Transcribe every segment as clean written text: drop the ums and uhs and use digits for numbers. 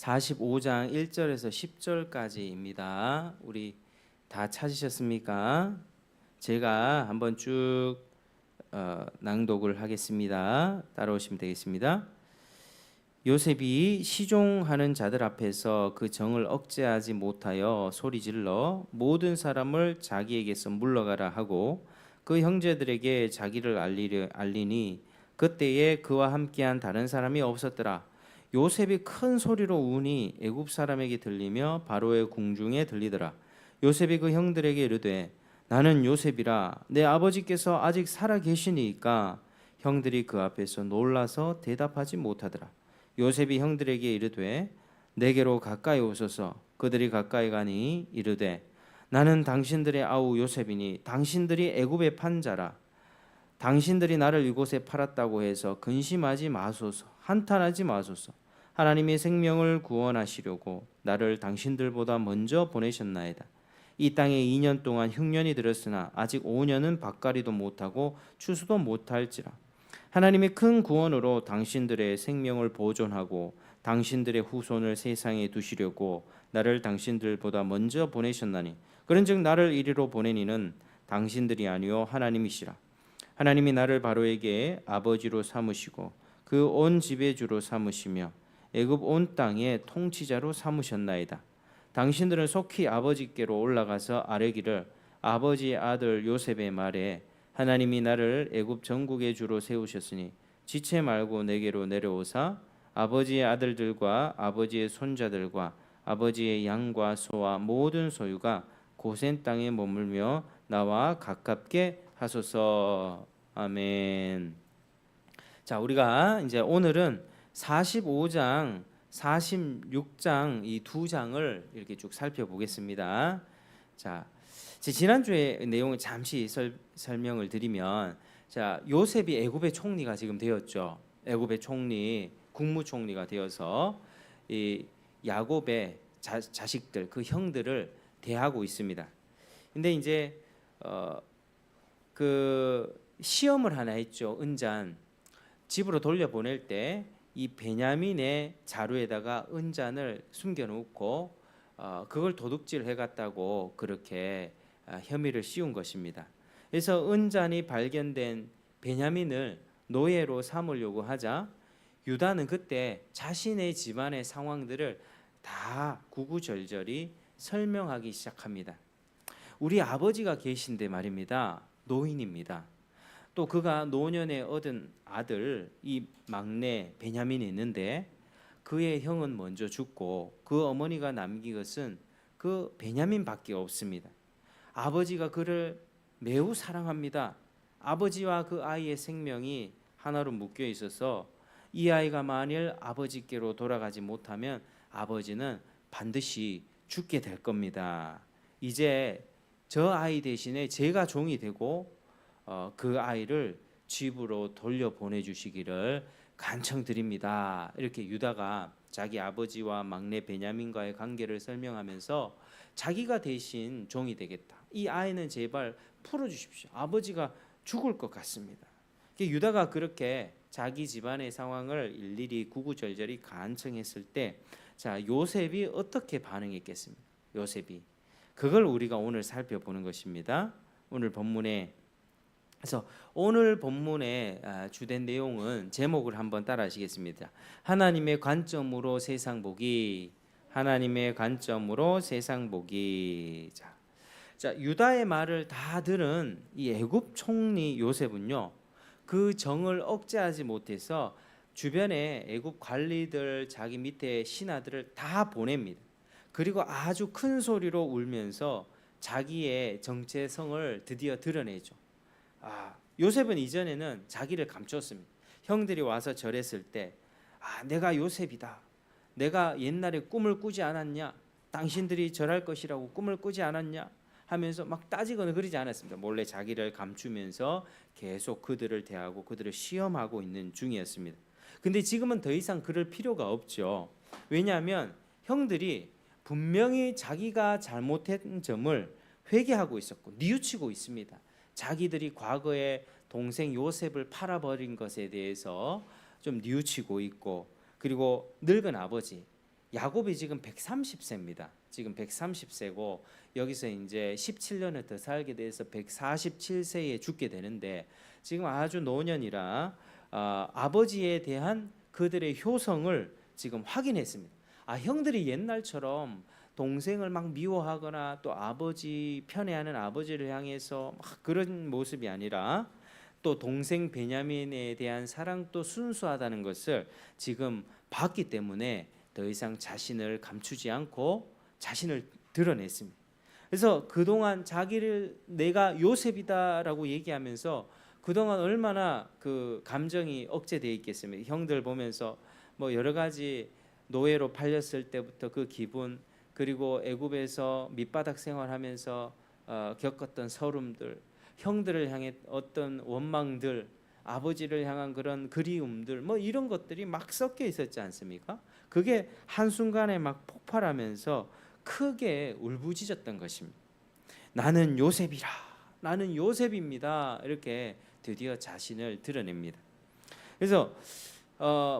45장 1절에서 10절까지입니다. 우리 다 찾으셨습니까? 제가 한번 쭉 낭독을 하겠습니다. 따라오시면 되겠습니다. 요셉이 시종하는 자들 앞에서 그 정을 억제하지 못하여 소리질러 모든 사람을 자기에게서 물러가라 하고 그 형제들에게 자기를 알리니 그때에 그와 함께한 다른 사람이 없었더라. 요셉이 큰 소리로 우니 애굽 사람에게 들리며 바로의 궁중에 들리더라. 요셉이 그 형들에게 이르되 나는 요셉이라. 내 아버지께서 아직 살아 계시니까. 형들이 그 앞에서 놀라서 대답하지 못하더라. 요셉이 형들에게 이르되 내게로 가까이 오소서. 그들이 가까이 가니 이르되 나는 당신들의 아우 요셉이니 당신들이 애굽에 판 자라. 당신들이 나를 이곳에 팔았다고 해서 근심하지 마소서. 한탄하지 마소서. 하나님의 생명을 구원하시려고 나를 당신들보다 먼저 보내셨나이다. 이 땅에 2년 동안 흉년이 들었으나 아직 5년은 밭갈이도 못하고 추수도 못할지라. 하나님의 큰 구원으로 당신들의 생명을 보존하고 당신들의 후손을 세상에 두시려고 나를 당신들보다 먼저 보내셨나니 그런즉 나를 이리로 보내니는 당신들이 아니요 하나님이시라. 하나님이 나를 바로에게 아버지로 삼으시고 그 온 집의 주로 삼으시며 애굽 온 땅의 통치자로 삼으셨나이다. 당신들은 속히 아버지께로 올라가서 아뢰기를 아버지의 아들 요셉의 말에 하나님이 나를 애굽 전국의 주로 세우셨으니 지체 말고 내게로 내려오사 아버지의 아들들과 아버지의 손자들과 아버지의 양과 소와 모든 소유가 고센 땅에 머물며 나와 가깝게 하소서. 아멘. 자, 우리가 이제 오늘은 45장, 46장 이 두 장을 이렇게 쭉 살펴보겠습니다. 자, 지난주에 내용을 잠시 설명을 드리면, 자, 요셉이 애굽의 총리가 지금 되었죠. 애굽의 총리, 국무총리가 되어서 이 야곱의 자식들, 그 형들을 대하고 있습니다. 근데 이제 그 시험을 하나 했죠. 은잔 집으로 돌려보낼 때 이 베냐민의 자루에다가 은잔을 숨겨놓고 그걸 도둑질 해갔다고 그렇게 혐의를 씌운 것입니다. 그래서 은잔이 발견된 베냐민을 노예로 삼으려고 하자 유다는 그때 자신의 집안의 상황들을 다 구구절절히 설명하기 시작합니다. 우리 아버지가 계신데 말입니다. 노인입니다. 또 그가 노년에 얻은 아들 이 막내 베냐민이 있는데 그의 형은 먼저 죽고 그 어머니가 남긴 것은 그 베냐민밖에 없습니다. 아버지가 그를 매우 사랑합니다. 아버지와 그 아이의 생명이 하나로 묶여 있어서 이 아이가 만일 아버지께로 돌아가지 못하면 아버지는 반드시 죽게 될 겁니다. 이제 저 아이 대신에 제가 종이 되고 그 아이를 집으로 돌려보내 주시기를 간청드립니다. 이렇게 유다가 자기 아버지와 막내 베냐민과의 관계를 설명하면서 자기가 대신 종이 되겠다. 이 아이는 제발 풀어주십시오. 아버지가 죽을 것 같습니다. 유다가 그렇게 자기 집안의 상황을 일일이 구구절절히 간청했을 때, 자, 요셉이 어떻게 반응했겠습니까? 요셉이 그걸 우리가 오늘 살펴보는 것입니다. 오늘 본문에 그래서 오늘 본문의 주된 내용은 제목을 한번 따라하시겠습니다. 하나님의 관점으로 세상 보기. 하나님의 관점으로 세상 보기. 자, 유다의 말을 다 들은 이 애굽 총리 요셉은요, 그 정을 억제하지 못해서 주변에 애굽 관리들, 자기 밑에 신하들을 다 보냅니다. 그리고 아주 큰 소리로 울면서 자기의 정체성을 드디어 드러내죠. 요셉은 이전에는 자기를 감췄습니다. 형들이 와서 절했을 때 내가 요셉이다. 내가 옛날에 꿈을 꾸지 않았냐? 당신들이 절할 것이라고 꿈을 꾸지 않았냐? 하면서 막 따지거나 그러지 않았습니다. 몰래 자기를 감추면서 계속 그들을 대하고 그들을 시험하고 있는 중이었습니다. 근데 지금은 더 이상 그럴 필요가 없죠. 왜냐하면 형들이 분명히 자기가 잘못한 점을 회개하고 있었고 뉘우치고 있습니다. 자기들이 과거에 동생 요셉을 팔아버린 것에 대해서 좀 뉘우치고 있고, 그리고 늙은 아버지 야곱이 지금 130세입니다. 지금 130세고 여기서 이제 17년을 더 살게 돼서 147세에 죽게 되는데 지금 아주 노년이라 아버지에 대한 그들의 효성을 지금 확인했습니다. 형들이 옛날처럼 동생을 막 미워하거나 또 아버지 편애하는 아버지를 향해서 막 그런 모습이 아니라 또 동생 베냐민에 대한 사랑도 순수하다는 것을 지금 봤기 때문에 더 이상 자신을 감추지 않고 자신을 드러냈습니다. 그래서 그동안 자기를 내가 요셉이다라고 얘기하면서 그동안 얼마나 그 감정이 억제되어 있겠습니까? 형들 보면서 뭐 여러 가지 노예로 팔렸을 때부터 그 기분, 그리고 애굽에서 밑바닥 생활하면서 겪었던 서름들, 형들을 향해 어떤 원망들, 아버지를 향한 그런 그리움들, 뭐 이런 것들이 막 섞여 있었지 않습니까? 그게 한순간에 막 폭발하면서 크게 울부짖었던 것입니다. 나는 요셉이라, 나는 요셉입니다. 이렇게 드디어 자신을 드러냅니다. 그래서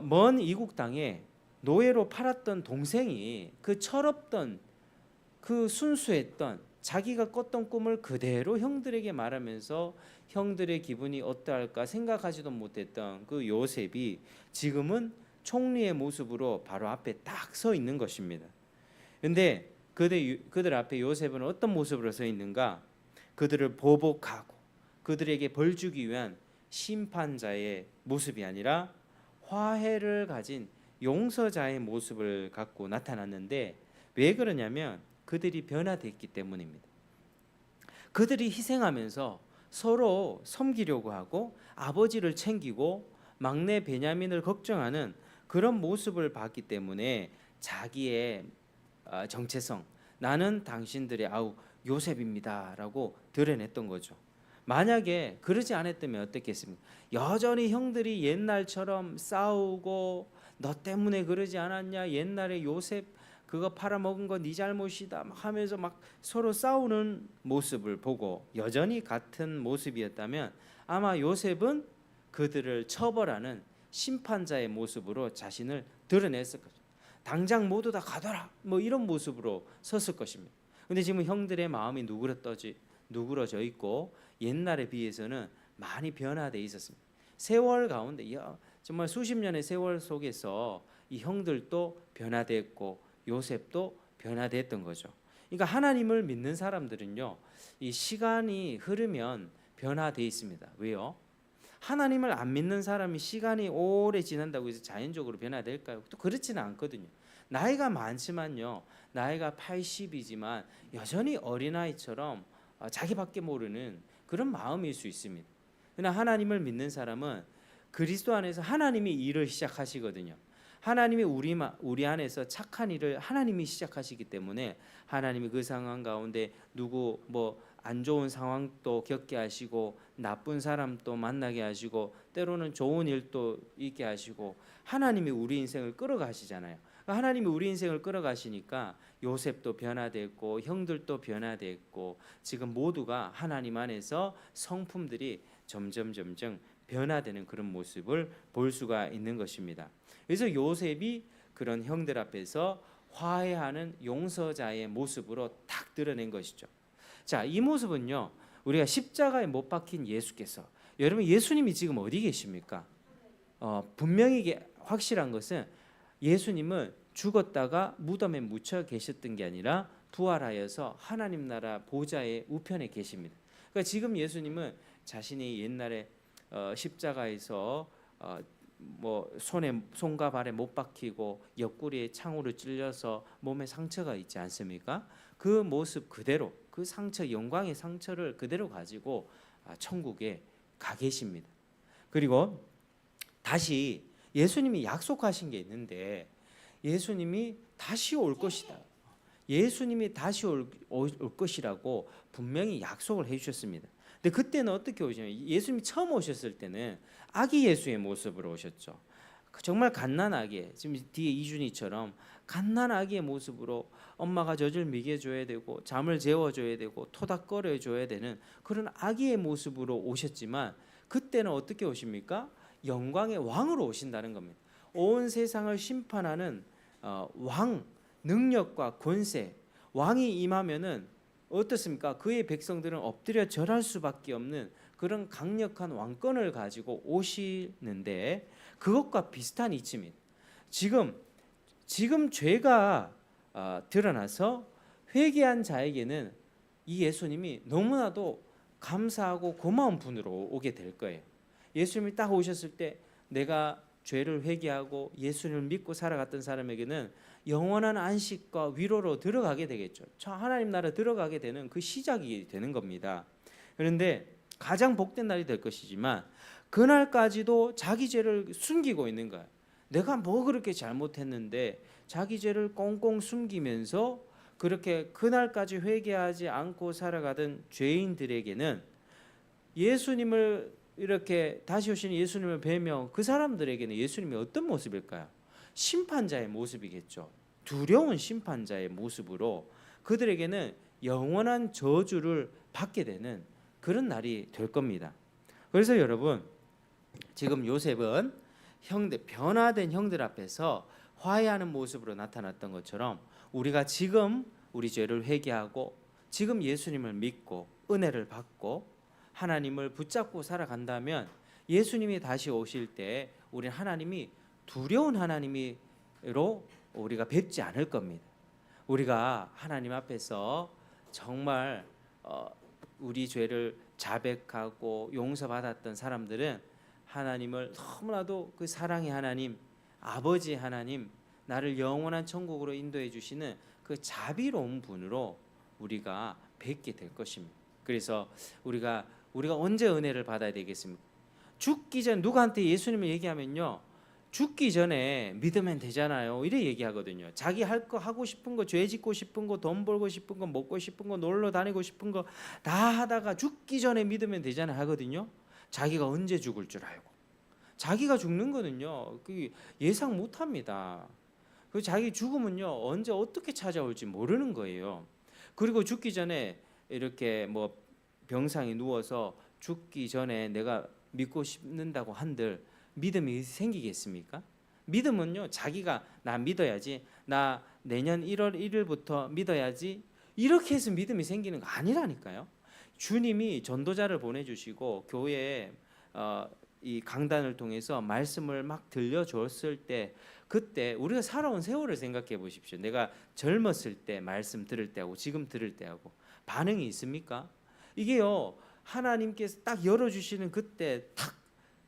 먼 이국 땅에 노예로 팔았던 동생이 그 철없던, 그 순수했던, 자기가 꿨던 꿈을 그대로 형들에게 말하면서 형들의 기분이 어떠할까 생각하지도 못했던 그 요셉이 지금은 총리의 모습으로 바로 앞에 딱 서 있는 것입니다. 그런데 그들 앞에 요셉은 어떤 모습으로 서 있는가? 그들을 보복하고 그들에게 벌 주기 위한 심판자의 모습이 아니라 화해를 가진 용서자의 모습을 갖고 나타났는데, 왜 그러냐면 그들이 변화됐기 때문입니다. 그들이 희생하면서 서로 섬기려고 하고 아버지를 챙기고 막내 베냐민을 걱정하는 그런 모습을 봤기 때문에 자기의 정체성, 나는 당신들의 요셉입니다라고 드러냈던 거죠. 만약에 그러지 않았다면 어떻겠습니까? 여전히 형들이 옛날처럼 싸우고 너 때문에 그러지 않았냐, 옛날에 요셉 그거 팔아먹은 거 네 잘못이다 막 하면서 막 서로 싸우는 모습을 보고 여전히 같은 모습이었다면 아마 요셉은 그들을 처벌하는 심판자의 모습으로 자신을 드러냈을 거죠. 당장 모두 다 가둬라 뭐 이런 모습으로 섰을 것입니다. 근데 지금 형들의 마음이 누그러져 있고 옛날에 비해서는 많이 변화되어 있었습니다. 세월 가운데 정말 수십 년의 세월 속에서 이 형들도 변화됐고 요셉도 변화됐던 거죠. 그러니까 하나님을 믿는 사람들은요, 이 시간이 흐르면 변화되어 있습니다. 왜요? 하나님을 안 믿는 사람이 시간이 오래 지난다고 해서 자연적으로 변화될까요? 또 그렇지는 않거든요. 나이가 많지만요, 나이가 80이지만 여전히 어린아이처럼 자기밖에 모르는 그런 마음일 수 있습니다. 그러나 하나님을 믿는 사람은 그리스도 안에서 하나님이 일을 시작하시거든요. 하나님이 우리 안에서 착한 일을 하나님이 시작하시기 때문에 하나님이 그 상황 가운데 누구 뭐 안 좋은 상황도 겪게 하시고 나쁜 사람도 만나게 하시고 때로는 좋은 일도 있게 하시고 하나님이 우리 인생을 끌어가시잖아요. 하나님이 우리 인생을 끌어가시니까 요셉도 변화됐고 형들도 변화됐고 지금 모두가 하나님 안에서 성품들이 점점 변화되는 그런 모습을 볼 수가 있는 것입니다. 그래서 요셉이 그런 형들 앞에서 화해하는 용서자의 모습으로 딱 드러낸 것이죠. 자, 이 모습은요, 우리가 십자가에 못 박힌 예수께서, 여러분 예수님이 지금 어디 계십니까? 분명히 확실한 것은 예수님은 죽었다가 무덤에 묻혀 계셨던 게 아니라 부활하여서 하나님 나라 보좌의 우편에 계십니다. 그러니까 지금 예수님은 자신이 옛날에 십자가에서 뭐 손과 발에 못 박히고 옆구리에 창으로 찔려서 몸에 상처가 있지 않습니까? 그 모습 그대로, 그 상처, 영광의 상처를 그대로 가지고 천국에 가 계십니다. 그리고 다시 예수님이 약속하신 게 있는데, 예수님이 다시 올 것이다, 예수님이 다시 올 것이라고 분명히 약속을 해주셨습니다. 근데 그때는 어떻게 오셨냐면, 예수님이 처음 오셨을 때는 아기 예수의 모습으로 오셨죠. 정말 갓난아기, 지금 뒤에 이준이처럼 갓난아기의 모습으로 엄마가 젖을 먹여줘야 되고 잠을 재워줘야 되고 토닥거려줘야 되는 그런 아기의 모습으로 오셨지만, 그때는 어떻게 오십니까? 영광의 왕으로 오신다는 겁니다. 온 세상을 심판하는 왕 능력과 권세, 왕이 임하면은 어떻습니까? 그의 백성들은 엎드려 절할 수밖에 없는 그런 강력한 왕권을 가지고 오시는데, 그것과 비슷한 이치입니다. 지금 죄가 드러나서 회개한 자에게는 이 예수님이 너무나도 감사하고 고마운 분으로 오게 될 거예요. 예수님이 딱 오셨을 때 내가 죄를 회개하고 예수님을 믿고 살아갔던 사람에게는 영원한 안식과 위로로 들어가게 되겠죠. 하나님 나라 들어가게 되는 그 시작이 되는 겁니다. 그런데 가장 복된 날이 될 것이지만 그날까지도 자기 죄를 숨기고 있는 거야. 내가 뭐 그렇게 잘못했는데 자기 죄를 꽁꽁 숨기면서 그렇게 그날까지 회개하지 않고 살아가던 죄인들에게는 예수님을 이렇게 다시 오시는 예수님을 뵈며 그 사람들에게는 예수님이 어떤 모습일까요? 심판자의 모습이겠죠. 두려운 심판자의 모습으로 그들에게는 영원한 저주를 받게 되는 그런 날이 될 겁니다. 그래서 여러분, 지금 요셉은 변화된 형들 앞에서 화해하는 모습으로 나타났던 것처럼 우리가 지금 우리 죄를 회개하고 지금 예수님을 믿고 은혜를 받고 하나님을 붙잡고 살아간다면 예수님이 다시 오실 때 우리는 하나님이 두려운 하나님으로 우리가 뵙지 않을 겁니다. 우리가 하나님 앞에서 정말 우리 죄를 자백하고 용서받았던 사람들은 하나님을 너무나도 그 사랑의 하나님, 아버지 하나님, 나를 영원한 천국으로 인도해 주시는 그 자비로운 분으로 우리가 뵙게 될 것입니다. 그래서 우리가 언제 은혜를 받아야 되겠습니까? 죽기 전 누구한테 예수님을 얘기하면요, 죽기 전에 믿으면 되잖아요, 이래 얘기하거든요. 자기 할 거 하고 싶은 거, 죄 짓고 싶은 거, 돈 벌고 싶은 거, 먹고 싶은 거, 놀러 다니고 싶은 거 다 하다가 죽기 전에 믿으면 되잖아요 하거든요. 자기가 언제 죽을 줄 알고. 자기가 죽는 거는요, 그 예상 못합니다. 그 자기 죽음은요, 언제 어떻게 찾아올지 모르는 거예요. 그리고 죽기 전에 이렇게 뭐 병상에 누워서 죽기 전에 내가 믿고 싶는다고 한들 믿음이 생기겠습니까? 믿음은요, 자기가 나 믿어야지, 나 내년 1월 1일부터 믿어야지, 이렇게 해서 믿음이 생기는 거 아니라니까요. 주님이 전도자를 보내주시고 교회에 이 강단을 통해서 말씀을 막 들려줬을 때, 그때 우리가 살아온 세월을 생각해 보십시오. 내가 젊었을 때 말씀 들을 때하고 지금 들을 때하고 반응이 있습니까? 이게요, 하나님께서 딱 열어주시는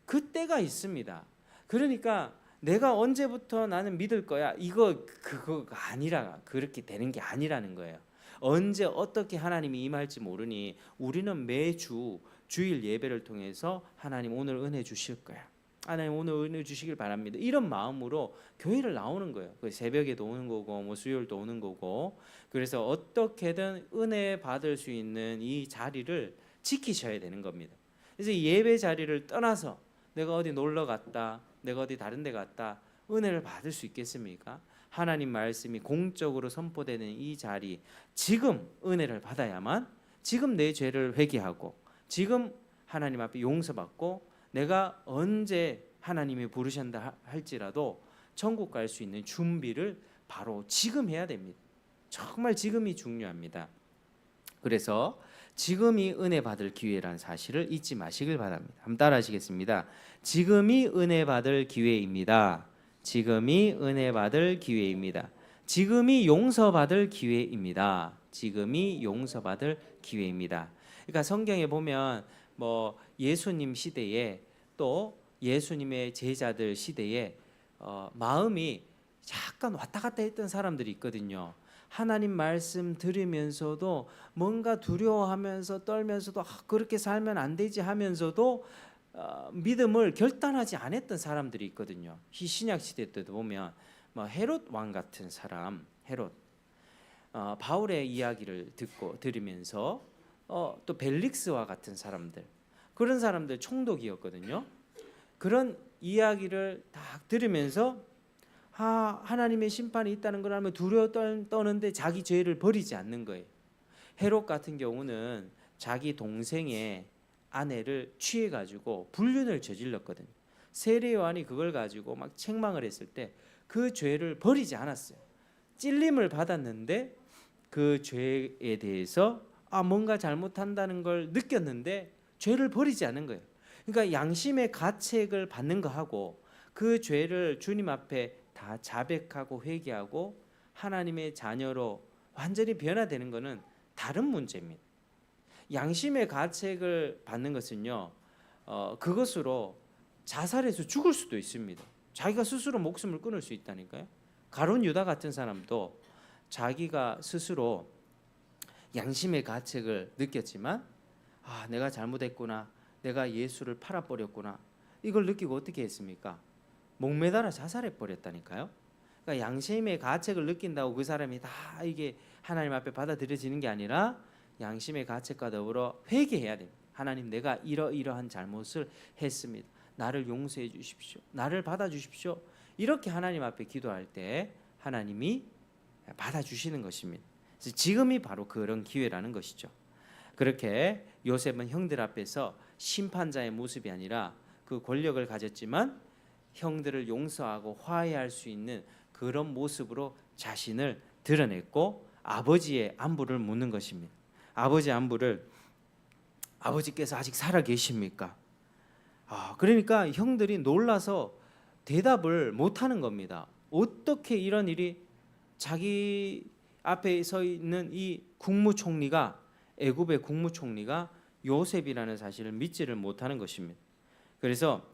그때가 있습니다. 그러니까 내가 언제부터 나는 믿을 거야, 그거가 아니라, 그렇게 되는 게 아니라는 거예요. 언제 어떻게 하나님이 임할지 모르니 우리는 매주 주일 예배를 통해서 하나님 오늘 은혜 주실 거야, 하나님 오늘 은혜 주시길 바랍니다, 이런 마음으로 교회를 나오는 거예요. 새벽에도 오는 거고 뭐 수요일도 오는 거고. 그래서 어떻게든 은혜 받을 수 있는 이 자리를 지키셔야 되는 겁니다. 그래서 이 예배 자리를 떠나서 내가 어디 놀러 갔다, 내가 어디 다른 데 갔다 은혜를 받을 수 있겠습니까? 하나님 말씀이 공적으로 선포되는 이 자리, 지금 은혜를 받아야만, 지금 내 죄를 회개하고 지금 하나님 앞에 용서받고 내가 언제 하나님이 부르신다 할지라도 천국 갈 수 있는 준비를 바로 지금 해야 됩니다. 정말 지금이 중요합니다. 그래서 지금이 은혜 받을 기회라는 사실을 잊지 마시길 바랍니다. 한번 따라 하시겠습니다. 지금이 은혜 받을 기회입니다. 지금이 은혜 받을 기회입니다. 지금이 용서받을 기회입니다. 지금이 용서받을 기회입니다. 그러니까 성경에 보면 뭐 예수님 시대에 또 예수님의 제자들 시대에 마음이 약간 왔다 갔다 했던 사람들이 있거든요. 하나님 말씀 들으면서도 뭔가 두려워하면서 떨면서도 그렇게 살면 안 되지 하면서도 믿음을 결단하지 않았던 사람들이 있거든요. 신약 시대 때도 보면 뭐 헤롯 왕 같은 사람, 헤롯, 바울의 이야기를 들으면서 또 벨릭스와 같은 사람들, 그런 사람들 총독이었거든요. 그런 이야기를 딱 들으면서 하나님의 심판이 있다는 걸 알면 두려워 떠는데 자기 죄를 버리지 않는 거예요. 헤롯 같은 경우는 자기 동생의 아내를 취해가지고 불륜을 저질렀거든요. 세례요한이 그걸 가지고 막 책망을 했을 때 그 죄를 버리지 않았어요. 찔림을 받았는데 그 죄에 대해서 뭔가 잘못한다는 걸 느꼈는데 죄를 버리지 않은 거예요. 그러니까 양심의 가책을 받는 거하고 그 죄를 주님 앞에 다 자백하고 회개하고 하나님의 자녀로 완전히 변화되는 것은 다른 문제입니다. 양심의 가책을 받는 것은요, 그것으로 자살해서 죽을 수도 있습니다. 자기가 스스로 목숨을 끊을 수 있다니까요. 가룟 유다 같은 사람도 자기가 스스로 양심의 가책을 느꼈지만 내가 잘못했구나, 내가 예수를 팔아버렸구나, 이걸 느끼고 어떻게 했습니까? 목매달아 자살해 버렸다니까요. 그러니까 양심의 가책을 느낀다고 그 사람이 다 이게 하나님 앞에 받아들여지는 게 아니라 양심의 가책과 더불어 회개해야 됩니다. 하나님, 내가 이러이러한 잘못을 했습니다. 나를 용서해 주십시오. 나를 받아주십시오. 이렇게 하나님 앞에 기도할 때 하나님이 받아주시는 것입니다. 그래서 지금이 바로 그런 기회라는 것이죠. 그렇게 요셉은 형들 앞에서 심판자의 모습이 아니라 그 권력을 가졌지만 형들을 용서하고 화해할 수 있는 그런 모습으로 자신을 드러냈고 아버지의 안부를 묻는 것입니다. 아버지 안부를, 아버지께서 아직 살아 계십니까? 그러니까 형들이 놀라서 대답을 못하는 겁니다. 어떻게 이런 일이, 자기 앞에 서 있는 이 국무총리가, 애굽의 국무총리가 요셉이라는 사실을 믿지를 못하는 것입니다. 그래서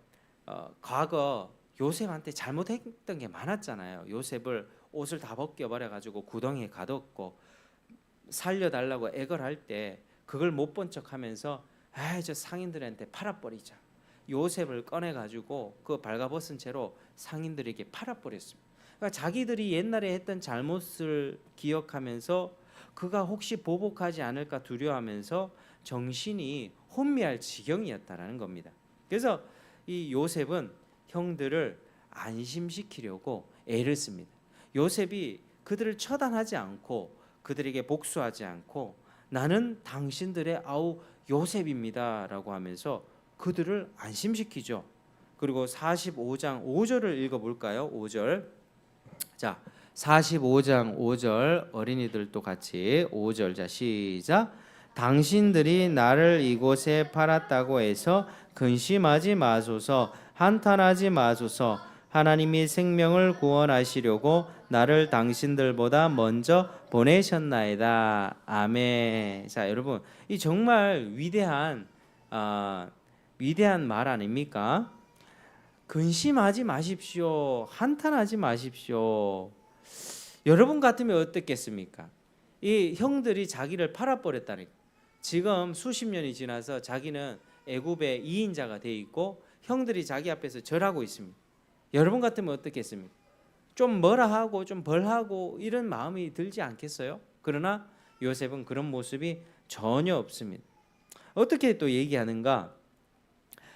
과거 요셉한테 잘못했던 게 많았잖아요. 요셉을 옷을 다 벗겨버려 가지고 구덩이에 가뒀고 살려달라고 애걸할 때 그걸 못 본 척하면서 저 상인들한테 팔아버리자, 요셉을 꺼내 가지고 그 발가벗은 채로 상인들에게 팔아버렸습니다. 그러니까 자기들이 옛날에 했던 잘못을 기억하면서 그가 혹시 보복하지 않을까 두려워하면서 정신이 혼미할 지경이었다라는 겁니다. 그래서 이 요셉은 형들을 안심시키려고 애를 씁니다. 요셉이 그들을 처단하지 않고 그들에게 복수하지 않고 나는 당신들의 아우 요셉입니다라고 하면서 그들을 안심시키죠. 그리고 45장 5절을 읽어볼까요? 5절. 자, 45장 5절 어린이들도 같이 5절. 자, 시작. 당신들이 나를 이곳에 팔았다고 해서 근심하지 마소서, 한탄하지 마소서. 하나님이 생명을 구원하시려고 나를 당신들보다 먼저 보내셨나이다. 아멘. 자, 여러분, 이 정말 위대한 말 아닙니까? 근심하지 마십시오. 한탄하지 마십시오. 여러분 같으면 어떻겠습니까? 이 형들이 자기를 팔아버렸다니까. 지금 수십 년이 지나서 자기는 애굽의 2인자가 돼 있고 형들이 자기 앞에서 절하고 있습니다. 여러분 같으면 어떻겠습니까? 좀 뭐라 하고 좀 벌하고 이런 마음이 들지 않겠어요? 그러나 요셉은 그런 모습이 전혀 없습니다. 어떻게 또 얘기하는가?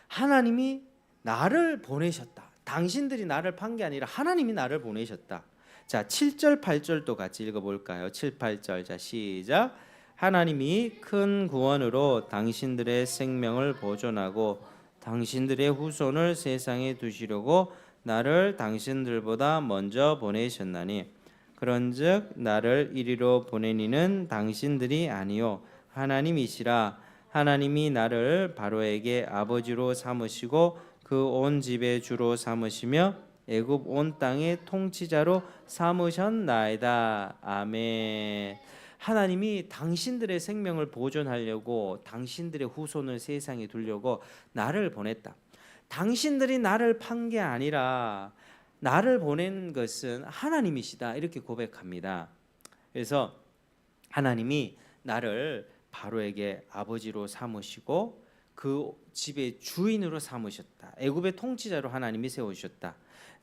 하나님이 나를 보내셨다. 당신들이 나를 판 게 아니라 하나님이 나를 보내셨다. 자, 7절 8절도 같이 읽어볼까요? 7, 8절. 자, 시작. 하나님이 큰 구원으로 당신들의 생명을 보존하고 당신들의 후손을 세상에 두시려고 나를 당신들보다 먼저 보내셨나니 그런즉 나를 이리로 보내니는 당신들이 아니요 하나님이시라. 하나님이 나를 바로에게 아버지로 삼으시고 그 온 집의 주로 삼으시며 애굽 온 땅의 통치자로 삼으셨나이다. 아멘. 하나님이 당신들의 생명을 보존하려고 당신들의 후손을 세상에 두려고 나를 보냈다. 당신들이 나를 판 게 아니라 나를 보낸 것은 하나님이시다. 이렇게 고백합니다. 그래서 하나님이 나를 바로에게 아버지로 삼으시고 그 집의 주인으로 삼으셨다. 애굽의 통치자로 하나님이 세우셨다.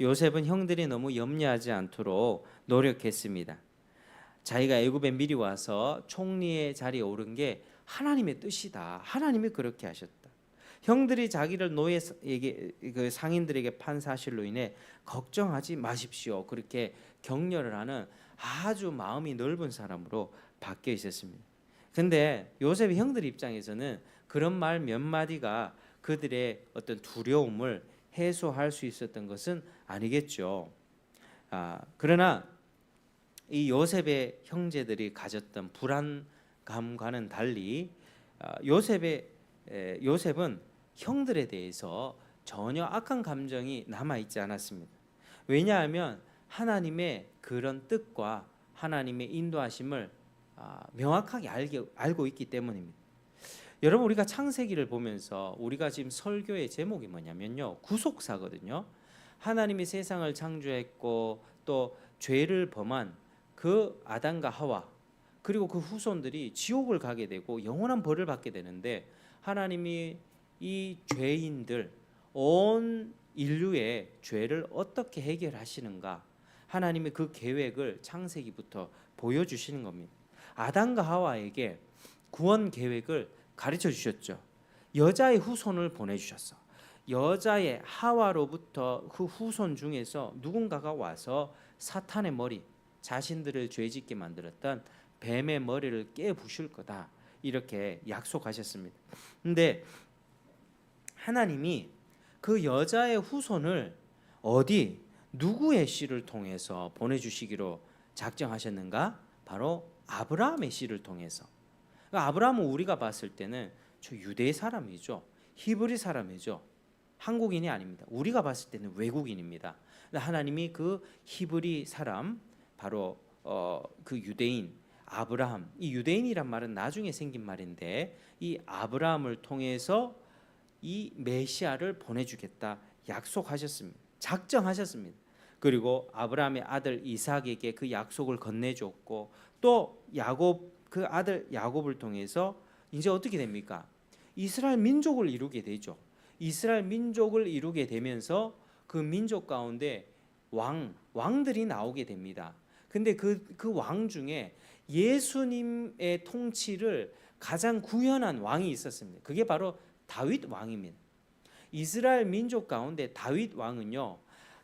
요셉은 형들이 너무 염려하지 않도록 노력했습니다. 자기가 애굽에 미리 와서 총리의 자리에 오른 게 하나님의 뜻이다. 하나님이 그렇게 하셨다. 형들이 자기를 노예에게 그 상인들에게 판 사실로 인해 걱정하지 마십시오. 그렇게 격려를 하는 아주 마음이 넓은 사람으로 바뀌어 있었습니다. 근데 요셉의 형들 입장에서는 그런 말 몇 마디가 그들의 어떤 두려움을 해소할 수 있었던 것은 아니겠죠. 그러나 이 요셉의 형제들이 가졌던 불안감과는 달리 요셉은 형들에 대해서 전혀 악한 감정이 남아 있지 않았습니다. 왜냐하면 하나님의 그런 뜻과 하나님의 인도하심을 명확하게 알고 있기 때문입니다. 여러분, 우리가 창세기를 보면서 우리가 지금 설교의 제목이 뭐냐면요, 구속사거든요. 하나님이 세상을 창조했고 또 죄를 범한 그 아담과 하와 그리고 그 후손들이 지옥을 가게 되고 영원한 벌을 받게 되는데, 하나님이 이 죄인들, 온 인류의 죄를 어떻게 해결하시는가, 하나님이 그 계획을 창세기부터 보여주시는 겁니다. 아담과 하와에게 구원 계획을 가르쳐 주셨죠. 여자의 후손을 보내주셨어. 여자의 하와로부터 그 후손 중에서 누군가가 와서 사탄의 머리, 자신들을 죄짓게 만들었던 뱀의 머리를 깨부술 거다, 이렇게 약속하셨습니다. 근데 하나님이 그 여자의 후손을 누구의 씨를 통해서 보내주시기로 작정하셨는가? 바로 아브라함의 씨를 통해서. 아브라함은 우리가 봤을 때는 저 유대 사람이죠, 히브리 사람이죠, 한국인이 아닙니다. 우리가 봤을 때는 외국인입니다. 하나님이 그 히브리 사람, 바로 그 유대인 아브라함, 이 유대인이란 말은 나중에 생긴 말인데, 이 아브라함을 통해서 이 메시아를 보내주겠다 약속하셨습니다. 작정하셨습니다. 그리고 아브라함의 아들 이삭에게 그 약속을 건네줬고, 또 그 아들 야곱을 통해서 이제 어떻게 됩니까? 이스라엘 민족을 이루게 되죠. 이스라엘 민족을 이루게 되면서 그 민족 가운데 왕들이 나오게 됩니다. 근데 그 왕 중에 예수님의 통치를 가장 구현한 왕이 있었습니다. 그게 바로 다윗 왕입니다. 이스라엘 민족 가운데 다윗 왕은요,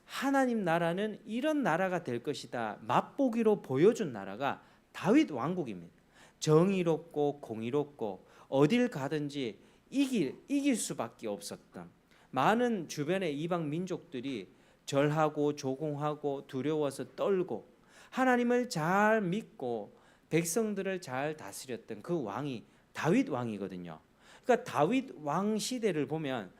하나님 나라는 이런 나라가 될 것이다 맛보기로 보여준 나라가 다윗 왕국입니다. 정의롭고 공의롭고 어딜 가든지 이길 수밖에 없었던, 많은 주변의 이방 민족들이 절하고 조공하고 두려워서 떨고 하나님을 잘 믿고 백성들을 잘 다스렸던 그 왕이 다윗 왕이거든요. 그러니까 다윗 왕 시대를 보면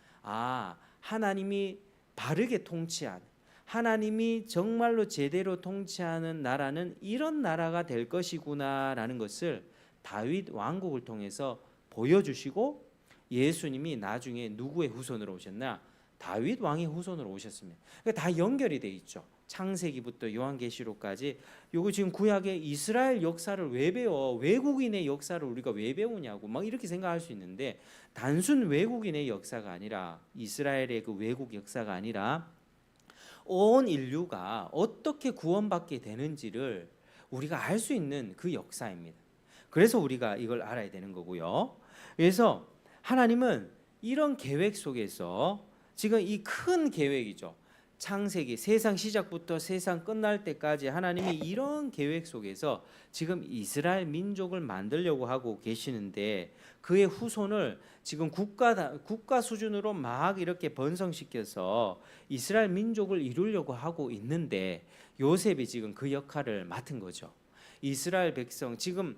하나님이 바르게 통치한, 하나님이 정말로 제대로 통치하는 나라는 이런 나라가 될 것이구나라는 것을 다윗 왕국을 통해서 보여주시고, 예수님이 나중에 누구의 후손으로 오셨나? 다윗 왕의 후손으로 오셨습니다. 그러니까 다 연결이 돼 있죠. 창세기부터 요한계시록까지. 요거 지금 구약의 이스라엘 역사를 왜 배워? 외국인의 역사를 우리가 왜 배우냐고 막 이렇게 생각할 수 있는데, 단순 외국인의 역사가 아니라, 이스라엘의 그 외국 역사가 아니라 온 인류가 어떻게 구원받게 되는지를 우리가 알 수 있는 그 역사입니다. 그래서 우리가 이걸 알아야 되는 거고요. 그래서 하나님은 이런 계획 속에서 지금 이 큰 계획이죠. 창세기, 세상 시작부터 세상 끝날 때까지 하나님이 이런 계획 속에서 지금 이스라엘 민족을 만들려고 하고 계시는데, 그의 후손을 지금 국가 수준으로 막 이렇게 번성시켜서 이스라엘 민족을 이루려고 하고 있는데, 요셉이 지금 그 역할을 맡은 거죠. 이스라엘 백성 지금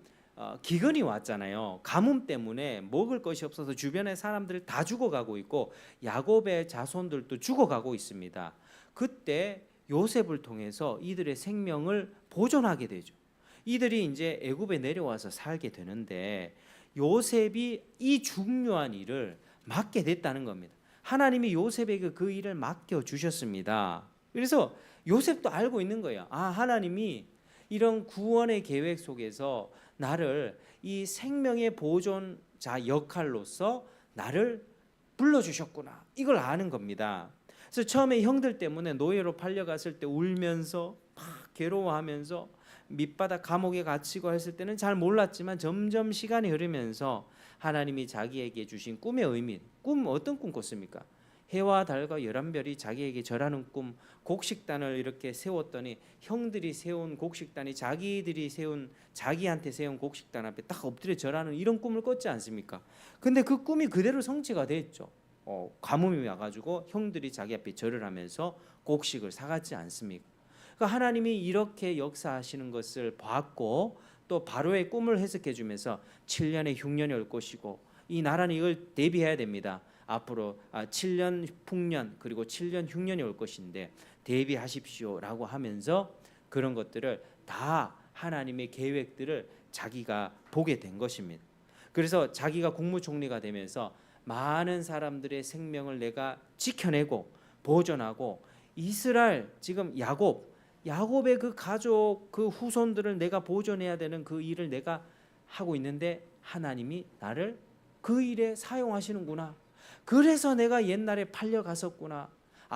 기근이 왔잖아요. 가뭄 때문에 먹을 것이 없어서 주변의 사람들 다 죽어가고 있고 야곱의 자손들도 죽어가고 있습니다. 그때 요셉을 통해서 이들의 생명을 보존하게 되죠. 이들이 이제 애굽에 내려와서 살게 되는데, 요셉이 이 중요한 일을 맡게 됐다는 겁니다. 하나님이 요셉에게 그 일을 맡겨 주셨습니다. 그래서 요셉도 알고 있는 거예요. 하나님이 이런 구원의 계획 속에서 나를 이 생명의 보존자 역할로서 나를 불러주셨구나, 이걸 아는 겁니다. 그래서 처음에 형들 때문에 노예로 팔려갔을 때 울면서 막 괴로워하면서 밑바닥 감옥에 갇히고 했을 때는 잘 몰랐지만, 점점 시간이 흐르면서 하나님이 자기에게 주신 꿈의 의미, 어떤 꿈 꿨습니까? 해와 달과 11별이 자기에게 절하는 꿈, 곡식단을 이렇게 세웠더니 형들이 세운 곡식단이 자기한테 세운 곡식단 앞에 딱 엎드려 절하는 이런 꿈을 꿨지 않습니까? 근데 그 꿈이 그대로 성취가 됐죠. 가뭄이 와가지고 형들이 자기 앞에 절을 하면서 곡식을 사갔지 않습니까? 그러니까 하나님이 이렇게 역사하시는 것을 봤고 또 바로의 꿈을 해석해 주면서 7년에 흉년이 올 것이고 이 나라는 이걸 대비해야 됩니다. 앞으로 7년 풍년 그리고 7년 흉년이 올 것인데 대비하십시오라고 하면서 그런 것들을 다 하나님의 계획들을 자기가 보게 된 것입니다. 그래서 자기가 국무총리가 되면서 많은 사람들의 생명을 내가 지켜내고 보존하고 이스라엘 지금 야곱의 그 가족 그 후손들을 내가 보존해야 되는 그 일을 내가 하고 있는데 하나님이 나를 그 일에 사용하시는구나. 그래서 내가 옛날에 팔려갔었구나.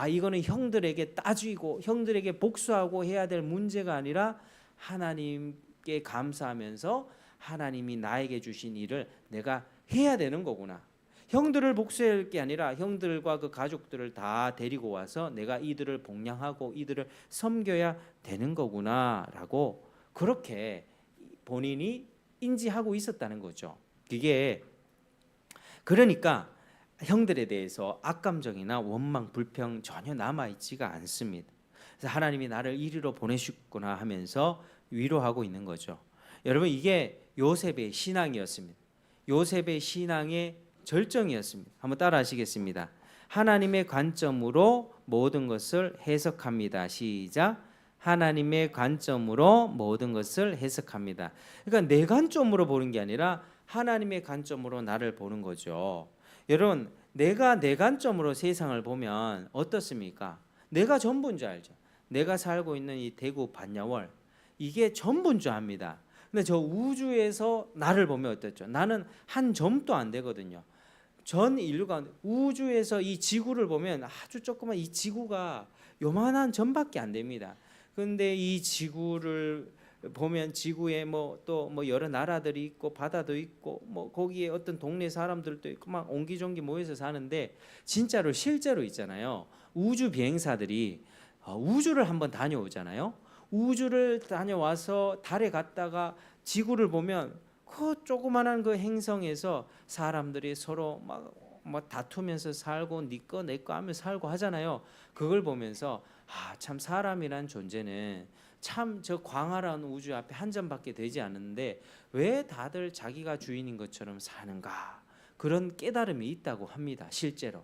이거는 형들에게 따지고 형들에게 복수하고 해야 될 문제가 아니라 하나님께 감사하면서 하나님이 나에게 주신 일을 내가 해야 되는 거구나. 형들을 복수할 게 아니라 형들과 그 가족들을 다 데리고 와서 내가 이들을 복양하고 이들을 섬겨야 되는 거구나라고 그렇게 본인이 인지하고 있었다는 거죠. 그게 그러니까 형들에 대해서 악감정이나 원망, 불평 전혀 남아있지가 않습니다. 그래서 하나님이 나를 이리로 보내셨구나 하면서 위로하고 있는 거죠. 여러분 이게 요셉의 신앙이었습니다. 요셉의 신앙의 절정이었습니다. 한번 따라 하시겠습니다. 하나님의 관점으로 모든 것을 해석합니다. 시작. 하나님의 관점으로 모든 것을 해석합니다. 그러니까 내 관점으로 보는 게 아니라 하나님의 관점으로 나를 보는 거죠. 여러분 내가 내 관점으로 세상을 보면 어떻습니까? 내가 전부인 줄 알죠. 내가 살고 있는 이 대구 반야월 이게 전부인 줄 압니다. 근데 저 우주에서 나를 보면 어떻죠? 나는 한 점도 안 되거든요. 전 인류가 우주에서 이 지구를 보면 아주 조그만 이 지구가 요만한 점밖에 안 됩니다. 근데 이 지구를 보면 지구에 또 여러 나라들이 있고 바다도 있고 거기에 어떤 동네 사람들도 있고 막 옹기종기 모여서 사는데 진짜로 실제로 있잖아요. 우주 비행사들이 우주를 한번 다녀오잖아요. 우주를 다녀와서 달에 갔다가 지구를 보면 그 조그만한 그 행성에서 사람들이 서로 막 다투면서 살고 네 거 내 거 하면서 살고 하잖아요. 그걸 보면서 참 사람이란 존재는 참 저 광활한 우주 앞에 한 점밖에 되지 않는데 왜 다들 자기가 주인인 것처럼 사는가 그런 깨달음이 있다고 합니다. 실제로.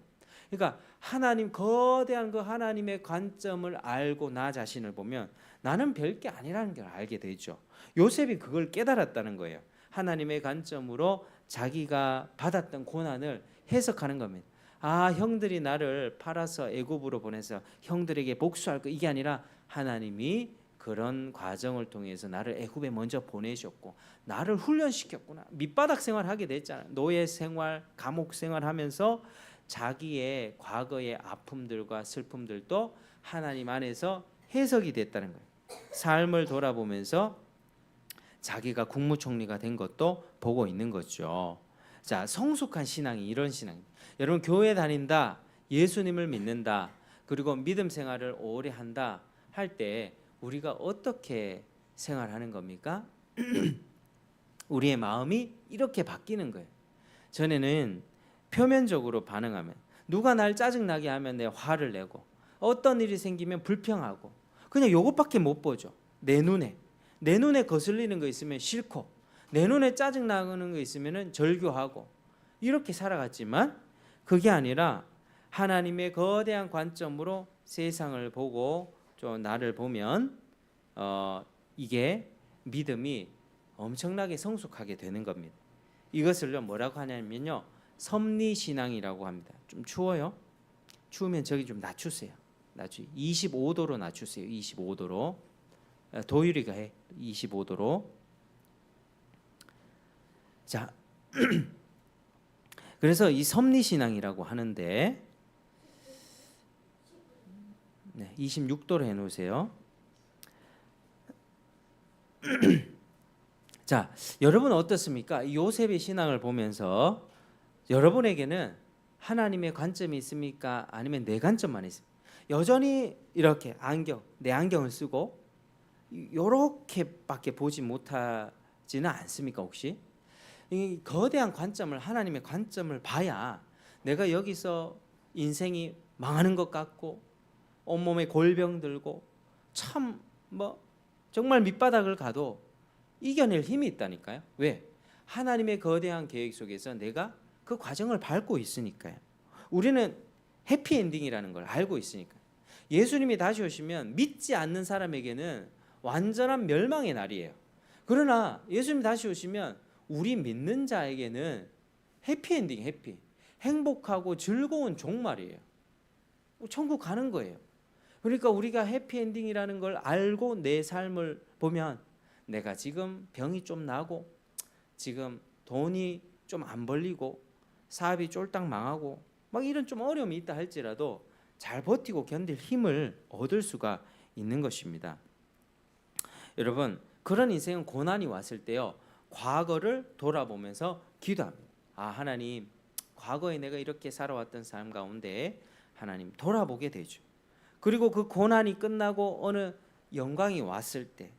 그러니까 하나님 거대한 그 하나님의 관점을 알고 나 자신을 보면 나는 별게 아니라는 걸 알게 되죠. 요셉이 그걸 깨달았다는 거예요. 하나님의 관점으로 자기가 받았던 고난을 해석하는 겁니다. 형들이 나를 팔아서 애굽으로 보내서 형들에게 복수할 거 이게 아니라 하나님이 그런 과정을 통해서 나를 애굽에 먼저 보내셨고 나를 훈련시켰구나. 밑바닥 생활하게 됐잖아요. 노예 생활, 감옥 생활하면서 자기의 과거의 아픔들과 슬픔들도 하나님 안에서 해석이 됐다는 거예요. 삶을 돌아보면서 자기가 국무총리가 된 것도 보고 있는 거죠. 자, 성숙한 신앙이 이런 신앙입니다. 여러분 교회 다닌다, 예수님을 믿는다, 그리고 믿음 생활을 오래 한다 할 때 우리가 어떻게 생활하는 겁니까? 우리의 마음이 이렇게 바뀌는 거예요. 전에는 표면적으로 반응하면 누가 날 짜증나게 하면 내 화를 내고 어떤 일이 생기면 불평하고 그냥 요것밖에 못 보죠. 내 눈에 거슬리는 거 있으면 싫고 내 눈에 짜증나는 거 있으면 절교하고 이렇게 살아갔지만 그게 아니라 하나님의 거대한 관점으로 세상을 보고 좀 나를 보면 이게 믿음이 엄청나게 성숙하게 되는 겁니다. 이것을 뭐라고 하냐면요. 섭리신앙이라고 합니다. 좀 추워요? 추우면 저기 좀 낮추세요. 25도로 낮추세요. 25도로. 도율이가 해. 25도로. 자, 그래서 이 섭리신앙이라고 하는데 26도로 해놓으세요. 자, 여러분 어떻습니까? 요셉의 신앙을 보면서 여러분에게는 하나님의 관점이 있습니까? 아니면 내 관점만 있습니까? 여전히 이렇게 내 안경을 쓰고 이렇게밖에 보지 못하지는 않습니까? 혹시 이 거대한 관점을 하나님의 관점을 봐야 내가 여기서 인생이 망하는 것 같고 온몸에 골병 들고 참 뭐 정말 밑바닥을 가도 이겨낼 힘이 있다니까요. 왜? 하나님의 거대한 계획 속에서 내가 그 과정을 밟고 있으니까요. 우리는 해피엔딩이라는 걸 알고 있으니까. 예수님이 다시 오시면 믿지 않는 사람에게는 완전한 멸망의 날이에요. 그러나 예수님 다시 오시면 우리 믿는 자에게는 해피엔딩, 행복하고 즐거운 종말이에요. 천국 가는 거예요. 그러니까 우리가 해피엔딩이라는 걸 알고 내 삶을 보면 내가 지금 병이 좀 나고 지금 돈이 좀 안 벌리고 사업이 쫄딱 망하고 막 이런 좀 어려움이 있다 할지라도 잘 버티고 견딜 힘을 얻을 수가 있는 것입니다. 여러분, 그런 인생은 고난이 왔을 때요, 과거를 돌아보면서 기도합니다. 하나님, 과거에 내가 이렇게 살아왔던 삶 가운데 하나님 돌아보게 되죠. 그리고 그 고난이 끝나고 어느 영광이 왔을 때,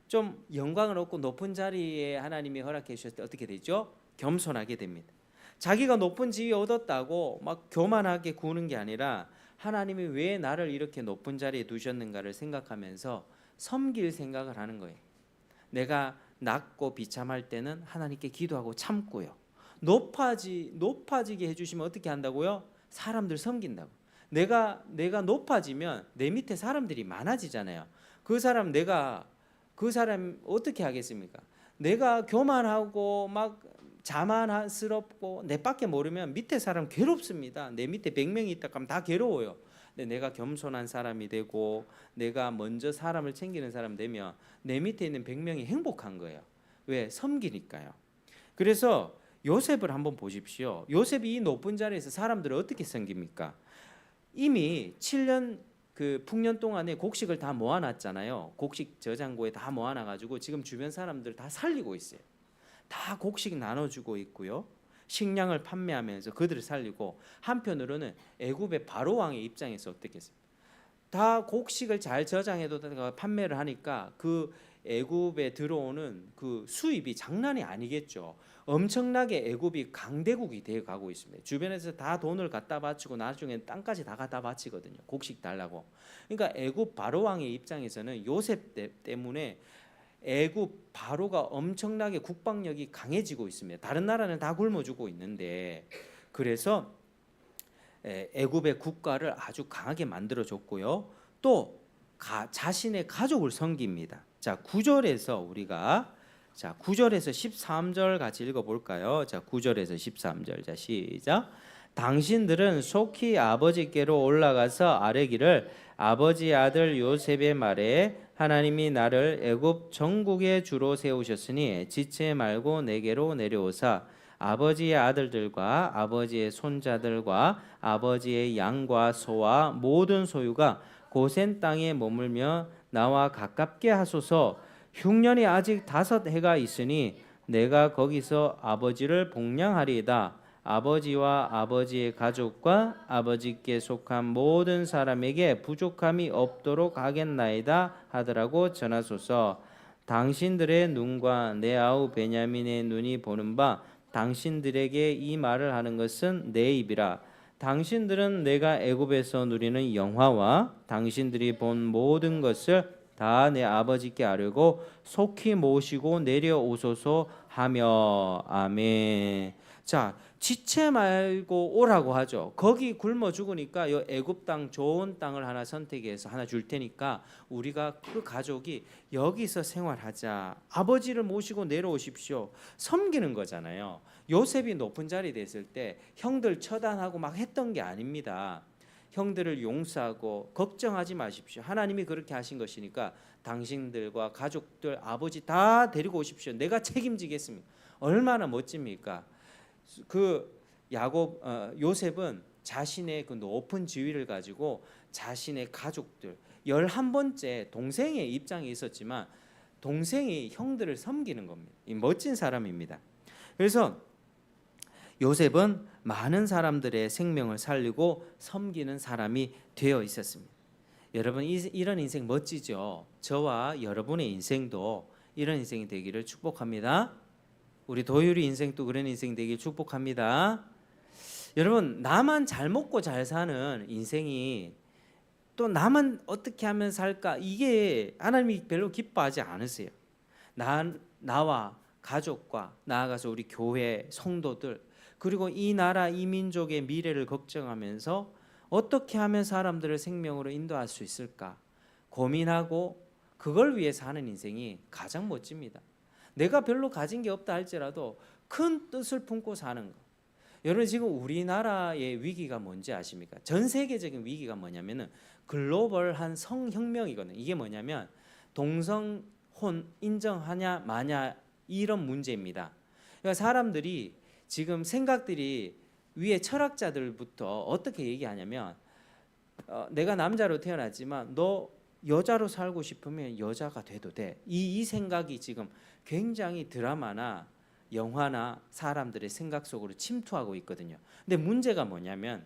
좀 영광을 얻고 높은 자리에 하나님이 허락해 주셨을 때 어떻게 되죠? 겸손하게 됩니다. 자기가 높은 지위 얻었다고 막 교만하게 구는 게 아니라 하나님이 왜 나를 이렇게 높은 자리에 두셨는가를 생각하면서 섬길 생각을 하는 거예요. 내가 낮고 비참할 때는 하나님께 기도하고 참고요. 높아지게 해주시면 어떻게 한다고요? 사람들 섬긴다고. 내가 높아지면 내 밑에 사람들이 많아지잖아요. 그 사람 어떻게 하겠습니까? 내가 교만하고 막 자만스럽고 내 밖에 모르면 밑에 사람 괴롭습니다. 내 밑에 100명이 있다 하면 다 괴로워요. 근데 내가 겸손한 사람이 되고 내가 먼저 사람을 챙기는 사람 되면 내 밑에 있는 100명이 행복한 거예요. 왜? 섬기니까요. 그래서 요셉을 한번 보십시오. 요셉이 이 높은 자리에서 사람들을 어떻게 섬깁니까? 이미 7년 그 풍년 동안에 곡식을 다 모아놨잖아요. 곡식 저장고에 다 모아놔가지고 지금 주변 사람들 다 살리고 있어요. 다 곡식 나눠주고 있고요. 식량을 판매하면서 그들을 살리고, 한편으로는 애굽의 바로 왕의 입장에서 어떻겠습니까? 다 곡식을 잘 저장해도 판매를 하니까 그 애굽에 들어오는 그 수입이 장난이 아니겠죠. 엄청나게 애굽이 강대국이 되어 가고 있습니다. 주변에서 다 돈을 갖다 바치고 나중에 땅까지 다 갖다 바치거든요. 곡식 달라고. 그러니까 애굽 바로 왕의 입장에서는 요셉 때문에 애굽 바로가 엄청나게 국방력이 강해지고 있습니다. 다른 나라는 다 굶어주고 있는데, 그래서 애굽의 국가를 아주 강하게 만들어줬고요. 또 자신의 가족을 섬깁니다. 자, 9절에서 우리가 9절에서 13절 같이 읽어볼까요? 자, 9절에서 13절. 자, 시작. 당신들은 속히 아버지께로 올라가서 아뢰기를, 아버지 아들 요셉의 말에 하나님이 나를 애굽 전국의 주로 세우셨으니 지체 말고 내게로 내려오사 아버지의 아들들과 아버지의 손자들과 아버지의 양과 소와 모든 소유가 고센 땅에 머물며 나와 가깝게 하소서. 흉년이 아직 5해가 있으니 내가 거기서 아버지를 복량하리이다. 아버지와 아버지의 가족과 아버지께 속한 모든 사람에게 부족함이 없도록 하겠나이다 하더라고 전하소서. 당신들의 눈과 내 아우 베냐민의 눈이 보는 바 당신들에게 이 말을 하는 것은 내 입이라. 당신들은 내가 애굽에서 누리는 영화와 당신들이 본 모든 것을 다 내 아버지께 아뢰고 속히 모시고 내려오소서 하며. 아멘. 자, 지체 말고 오라고 하죠. 거기 굶어 죽으니까 요 애굽 땅 좋은 땅을 하나 선택해서 하나 줄 테니까 우리가 그 가족이 여기서 생활하자. 아버지를 모시고 내려오십시오. 섬기는 거잖아요. 요셉이 높은 자리 됐을 때 형들 처단하고 막 했던 게 아닙니다. 형들을 용서하고 걱정하지 마십시오. 하나님이 그렇게 하신 것이니까 당신들과 가족들, 아버지 다 데리고 오십시오. 내가 책임지겠습니다. 얼마나 멋집니까? 그 요셉은 자신의 그 높은 지위를 가지고 자신의 가족들, 11번째 동생의 입장에 있었지만 동생이 형들을 섬기는 겁니다. 이 멋진 사람입니다. 그래서 요셉은 많은 사람들의 생명을 살리고 섬기는 사람이 되어 있었습니다. 여러분, 이런 인생 멋지죠? 저와 여러분의 인생도 이런 인생이 되기를 축복합니다. 우리 도율이 인생도 그런 인생 되길 축복합니다. 여러분, 나만 잘 먹고 잘 사는 인생이 또 나만 어떻게 하면 살까? 이게 하나님이 별로 기뻐하지 않으세요. 나와 가족과 나아가서 우리 교회 성도들 그리고 이 나라 이 민족의 미래를 걱정하면서 어떻게 하면 사람들을 생명으로 인도할 수 있을까 고민하고 그걸 위해서 하는 인생이 가장 멋집니다. 내가 별로 가진 게 없다 할지라도 큰 뜻을 품고 사는 거. 여러분 지금 우리나라의 위기가 뭔지 아십니까? 전 세계적인 위기가 뭐냐면은 글로벌한 성혁명이거든요. 이게 뭐냐면 동성혼 인정하냐 마냐 이런 문제입니다. 그러니까 사람들이 지금 생각들이 위에 철학자들부터 어떻게 얘기하냐면 내가 남자로 태어났지만 너 여자로 살고 싶으면 여자가 돼도 돼. 이 생각이 지금 굉장히 드라마나 영화나 사람들의 생각 속으로 침투하고 있거든요. 근데 문제가 뭐냐면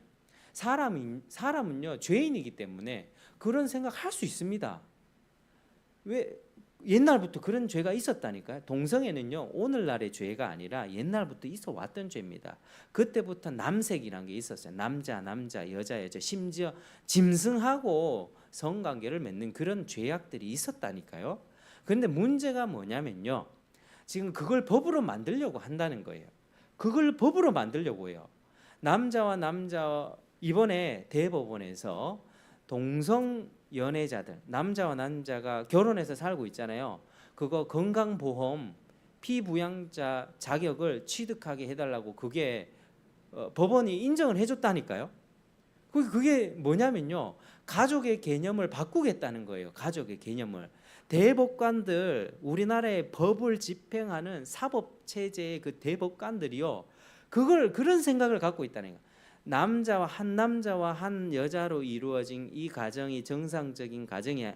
사람은요 죄인이기 때문에 그런 생각 할 수 있습니다. 왜 옛날부터 그런 죄가 있었다니까요. 동성애는요 오늘날의 죄가 아니라 옛날부터 있어 왔던 죄입니다. 그때부터 남색이란 게 있었어요. 남자 여자 심지어 짐승하고 성관계를 맺는 그런 죄악들이 있었다니까요. 그런데 문제가 뭐냐면요 지금 그걸 법으로 만들려고 한다는 거예요. 그걸 법으로 만들려고 해요. 남자와 남자 이번에 대법원에서 동성 연애자들 남자와 남자가 결혼해서 살고 있잖아요. 그거 건강보험 피부양자 자격을 취득하게 해달라고 그게 법원이 인정을 해줬다니까요. 그게 뭐냐면요 가족의 개념을 바꾸겠다는 거예요. 가족의 개념을 대법관들 우리나라의 법을 집행하는 사법체제의 그 대법관들이요 그런 생각을 갖고 있다는 거예요. 남자와 한 여자로 이루어진 이 가정이 정상적인 가정이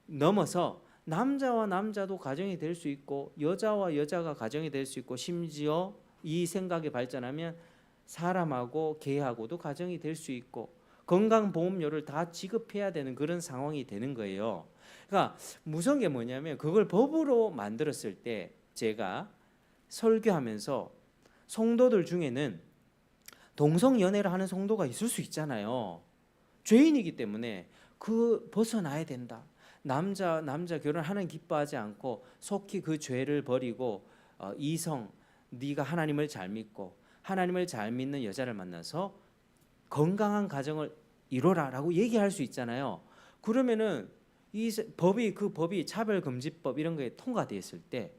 넘어서 남자와 남자도 가정이 될 수 있고 여자와 여자가 가정이 될 수 있고 심지어 이 생각이 발전하면 사람하고 개하고도 가정이 될 수 있고 건강보험료를 다 지급해야 되는 그런 상황이 되는 거예요. 그러니까 무서운 게 뭐냐면 그걸 법으로 만들었을 때 제가 설교하면서 성도들 중에는 동성 연애를 하는 성도가 있을 수 있잖아요. 죄인이기 때문에 그 벗어나야 된다. 남자 결혼하는 기뻐하지 않고 속히 그 죄를 버리고 이성 네가 하나님을 잘 믿고 하나님을 잘 믿는 여자를 만나서 건강한 가정을 이뤄라라고 얘기할 수 있잖아요. 그러면은 그 법이 차별금지법 이런 거에 통과되었을 때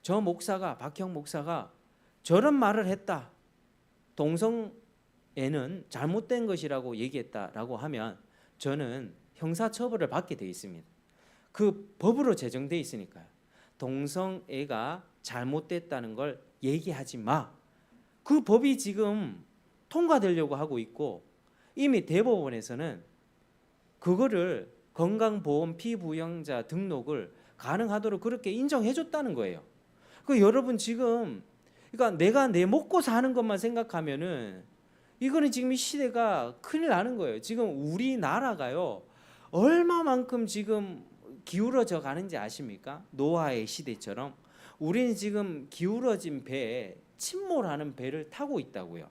저 목사가 박형 목사가 저런 말을 했다. 동성애는 잘못된 것이라고 얘기했다라고 하면 저는 형사처벌을 받게 돼 있습니다. 그 법으로 제정돼 있으니까요. 동성애가 잘못됐다는 걸 얘기하지 마. 그 법이 지금 통과되려고 하고 있고 이미 대법원에서는 그거를 건강보험 피부양자 등록을 가능하도록 그렇게 인정해줬다는 거예요. 여러분 지금 그러니까 내가 내 먹고 사는 것만 생각하면은 이거는 지금 이 시대가 큰일 나는 거예요. 지금 우리나라가요 얼마만큼 지금 기울어져 가는지 아십니까? 노아의 시대처럼 우리는 지금 기울어진 배에 침몰하는 배를 타고 있다고요.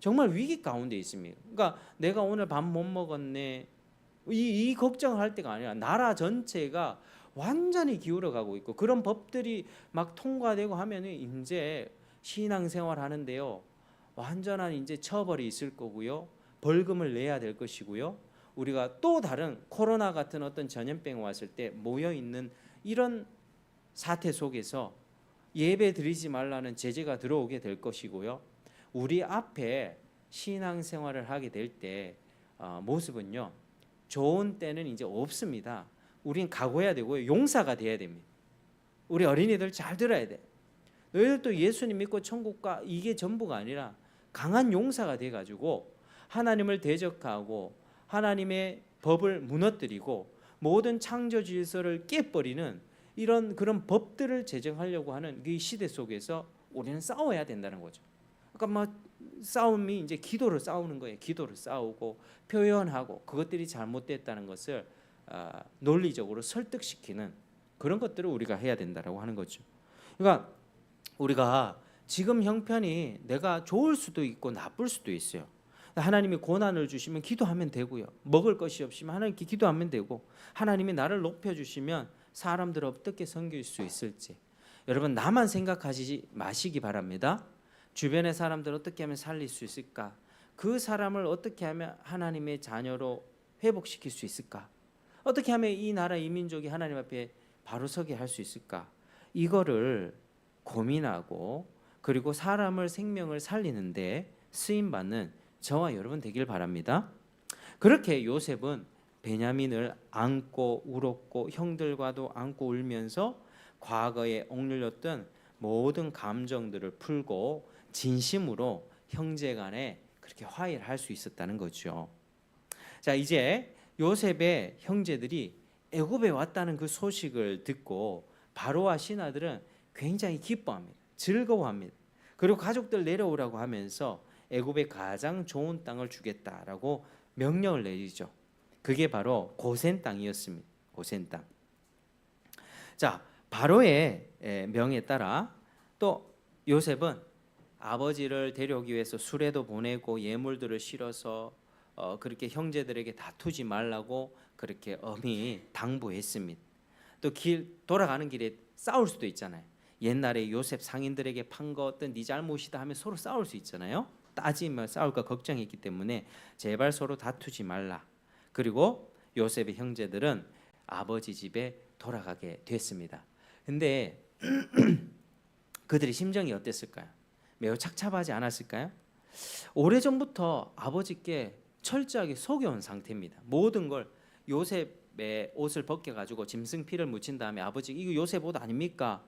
정말 위기 가운데 있습니다. 그러니까 내가 오늘 밥 못 먹었네 이 걱정할 때가 아니라 나라 전체가 완전히 기울어 가고 있고 그런 법들이 막 통과되고 하면은 이제 신앙생활 하는데요 완전한 이제 처벌이 있을 거고요 벌금을 내야 될 것이고요 우리가 또 다른 코로나 같은 어떤 전염병이 왔을 때 모여 있는 이런 사태 속에서 예배 드리지 말라는 제재가 들어오게 될 것이고요 우리 앞에 신앙생활을 하게 될 때 모습은요 좋은 때는 이제 없습니다. 우린 각오해야 되고요. 용사가 돼야 됩니다. 우리 어린이들 잘 들어야 돼. 너희들도 예수님 믿고 천국 가 이게 전부가 아니라 강한 용사가 돼가지고 하나님을 대적하고 하나님의 법을 무너뜨리고 모든 창조 질서를 깨버리는 그런 법들을 제정하려고 하는 이 시대 속에서 우리는 싸워야 된다는 거죠. 그러니까 싸움이 이제 기도를 싸우는 거예요. 기도를 싸우고 표현하고 그것들이 잘못됐다는 것을 논리적으로 설득시키는 그런 것들을 우리가 해야 된다라고 하는 거죠. 그러니까 우리가 지금 형편이 내가 좋을 수도 있고 나쁠 수도 있어요. 하나님이 고난을 주시면 기도하면 되고요. 먹을 것이 없으면 하나님께 기도하면 되고, 하나님이 나를 높여주시면 사람들을 어떻게 섬길 수 있을지, 여러분 나만 생각하지 마시기 바랍니다. 주변의 사람들을 어떻게 하면 살릴 수 있을까? 그 사람을 어떻게 하면 하나님의 자녀로 회복시킬 수 있을까? 어떻게 하면 이 나라 이 민족이 하나님 앞에 바로 서게 할 수 있을까? 이거를 고민하고, 그리고 사람을 생명을 살리는데 쓰임받는 저와 여러분 되길 바랍니다. 그렇게 요셉은 베냐민을 안고 울었고, 형들과도 안고 울면서 과거에 억눌렸던 모든 감정들을 풀고 진심으로 형제간에 그렇게 화해를 할 수 있었다는 거죠. 자, 이제 요셉의 형제들이 애굽에 왔다는 그 소식을 듣고 바로와 신하들은 굉장히 기뻐합니다. 즐거워합니다. 그리고 가족들 내려오라고 하면서 애굽의 가장 좋은 땅을 주겠다라고 명령을 내리죠. 그게 바로 고센 땅이었습니다. 고센 땅. 자, 바로의 명에 따라 또 요셉은 아버지를 데려오기 위해서 수레도 보내고 예물들을 실어서 그렇게 형제들에게 다투지 말라고 그렇게 엄히 당부했습니다. 또 돌아가는 길에 싸울 수도 있잖아요. 옛날에 요셉 상인들에게 판 거 어떤 네 잘못이다 하면 서로 싸울 수 있잖아요. 따지면 싸울까 걱정했기 때문에 제발 서로 다투지 말라. 그리고 요셉의 형제들은 아버지 집에 돌아가게 됐습니다. 근데 그들의 심정이 어땠을까요? 매우 착잡하지 않았을까요? 오래전부터 아버지께 철저하게 속여온 상태입니다. 모든 걸 요셉의 옷을 벗겨가지고 짐승 피를 묻힌 다음에 아버지 이거 요셉 옷 아닙니까?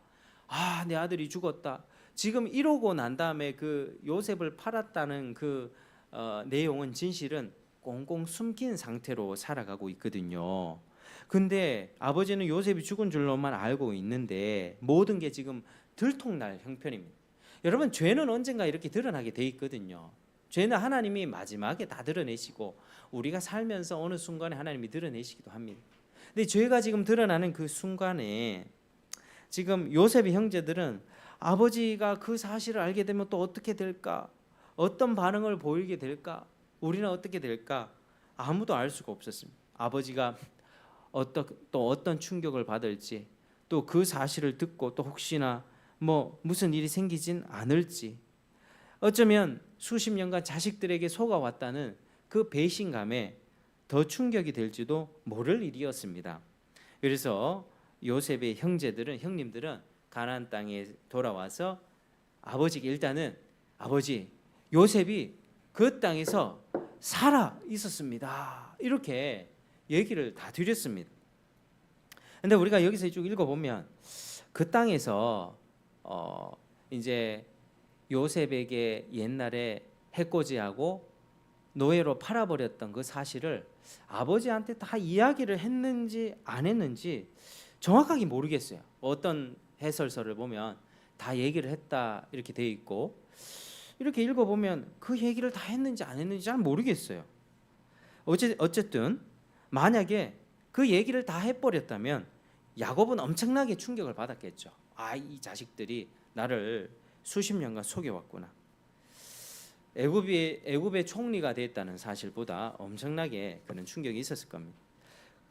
아, 내 아들이 죽었다. 지금 이러고 난 다음에 그 요셉을 팔았다는 그 내용은 진실은 꽁꽁 숨긴 상태로 살아가고 있거든요. 근데 아버지는 요셉이 죽은 줄로만 알고 있는데 모든 게 지금 들통날 형편입니다. 여러분, 죄는 언젠가 이렇게 드러나게 돼 있거든요. 죄는 하나님이 마지막에 다 드러내시고 우리가 살면서 어느 순간에 하나님이 드러내시기도 합니다. 근데 죄가 지금 드러나는 그 순간에 지금 요셉의 형제들은 아버지가 그 사실을 알게 되면 또 어떻게 될까? 어떤 반응을 보이게 될까? 우리는 어떻게 될까? 아무도 알 수가 없었습니다. 아버지가 또 어떤 충격을 받을지, 또 그 사실을 듣고 또 혹시나 무슨 일이 생기진 않을지, 어쩌면 수십 년간 자식들에게 속아왔다는 그 배신감에 더 충격이 될지도 모를 일이었습니다. 그래서 요셉의 형님들은 가나안 땅에 돌아와서 아버지께 일단은 아버지, 요셉이 그 땅에서 살아 있었습니다. 이렇게 얘기를 다 드렸습니다. 근데 우리가 여기서 쭉 읽어보면 그 땅에서 이제 요셉에게 옛날에 해코지하고 노예로 팔아버렸던 그 사실을 아버지한테 다 이야기를 했는지 안 했는지 정확하게 모르겠어요. 어떤 해설서를 보면 다 얘기를 했다 이렇게 돼 있고, 이렇게 읽어보면 그 얘기를 다 했는지 안 했는지 잘 모르겠어요. 어쨌든 만약에 그 얘기를 다 해버렸다면 야곱은 엄청나게 충격을 받았겠죠. 아, 이 자식들이 나를 수십 년간 속여왔구나. 애굽의 총리가 됐다는 사실보다 엄청나게 그런 충격이 있었을 겁니다.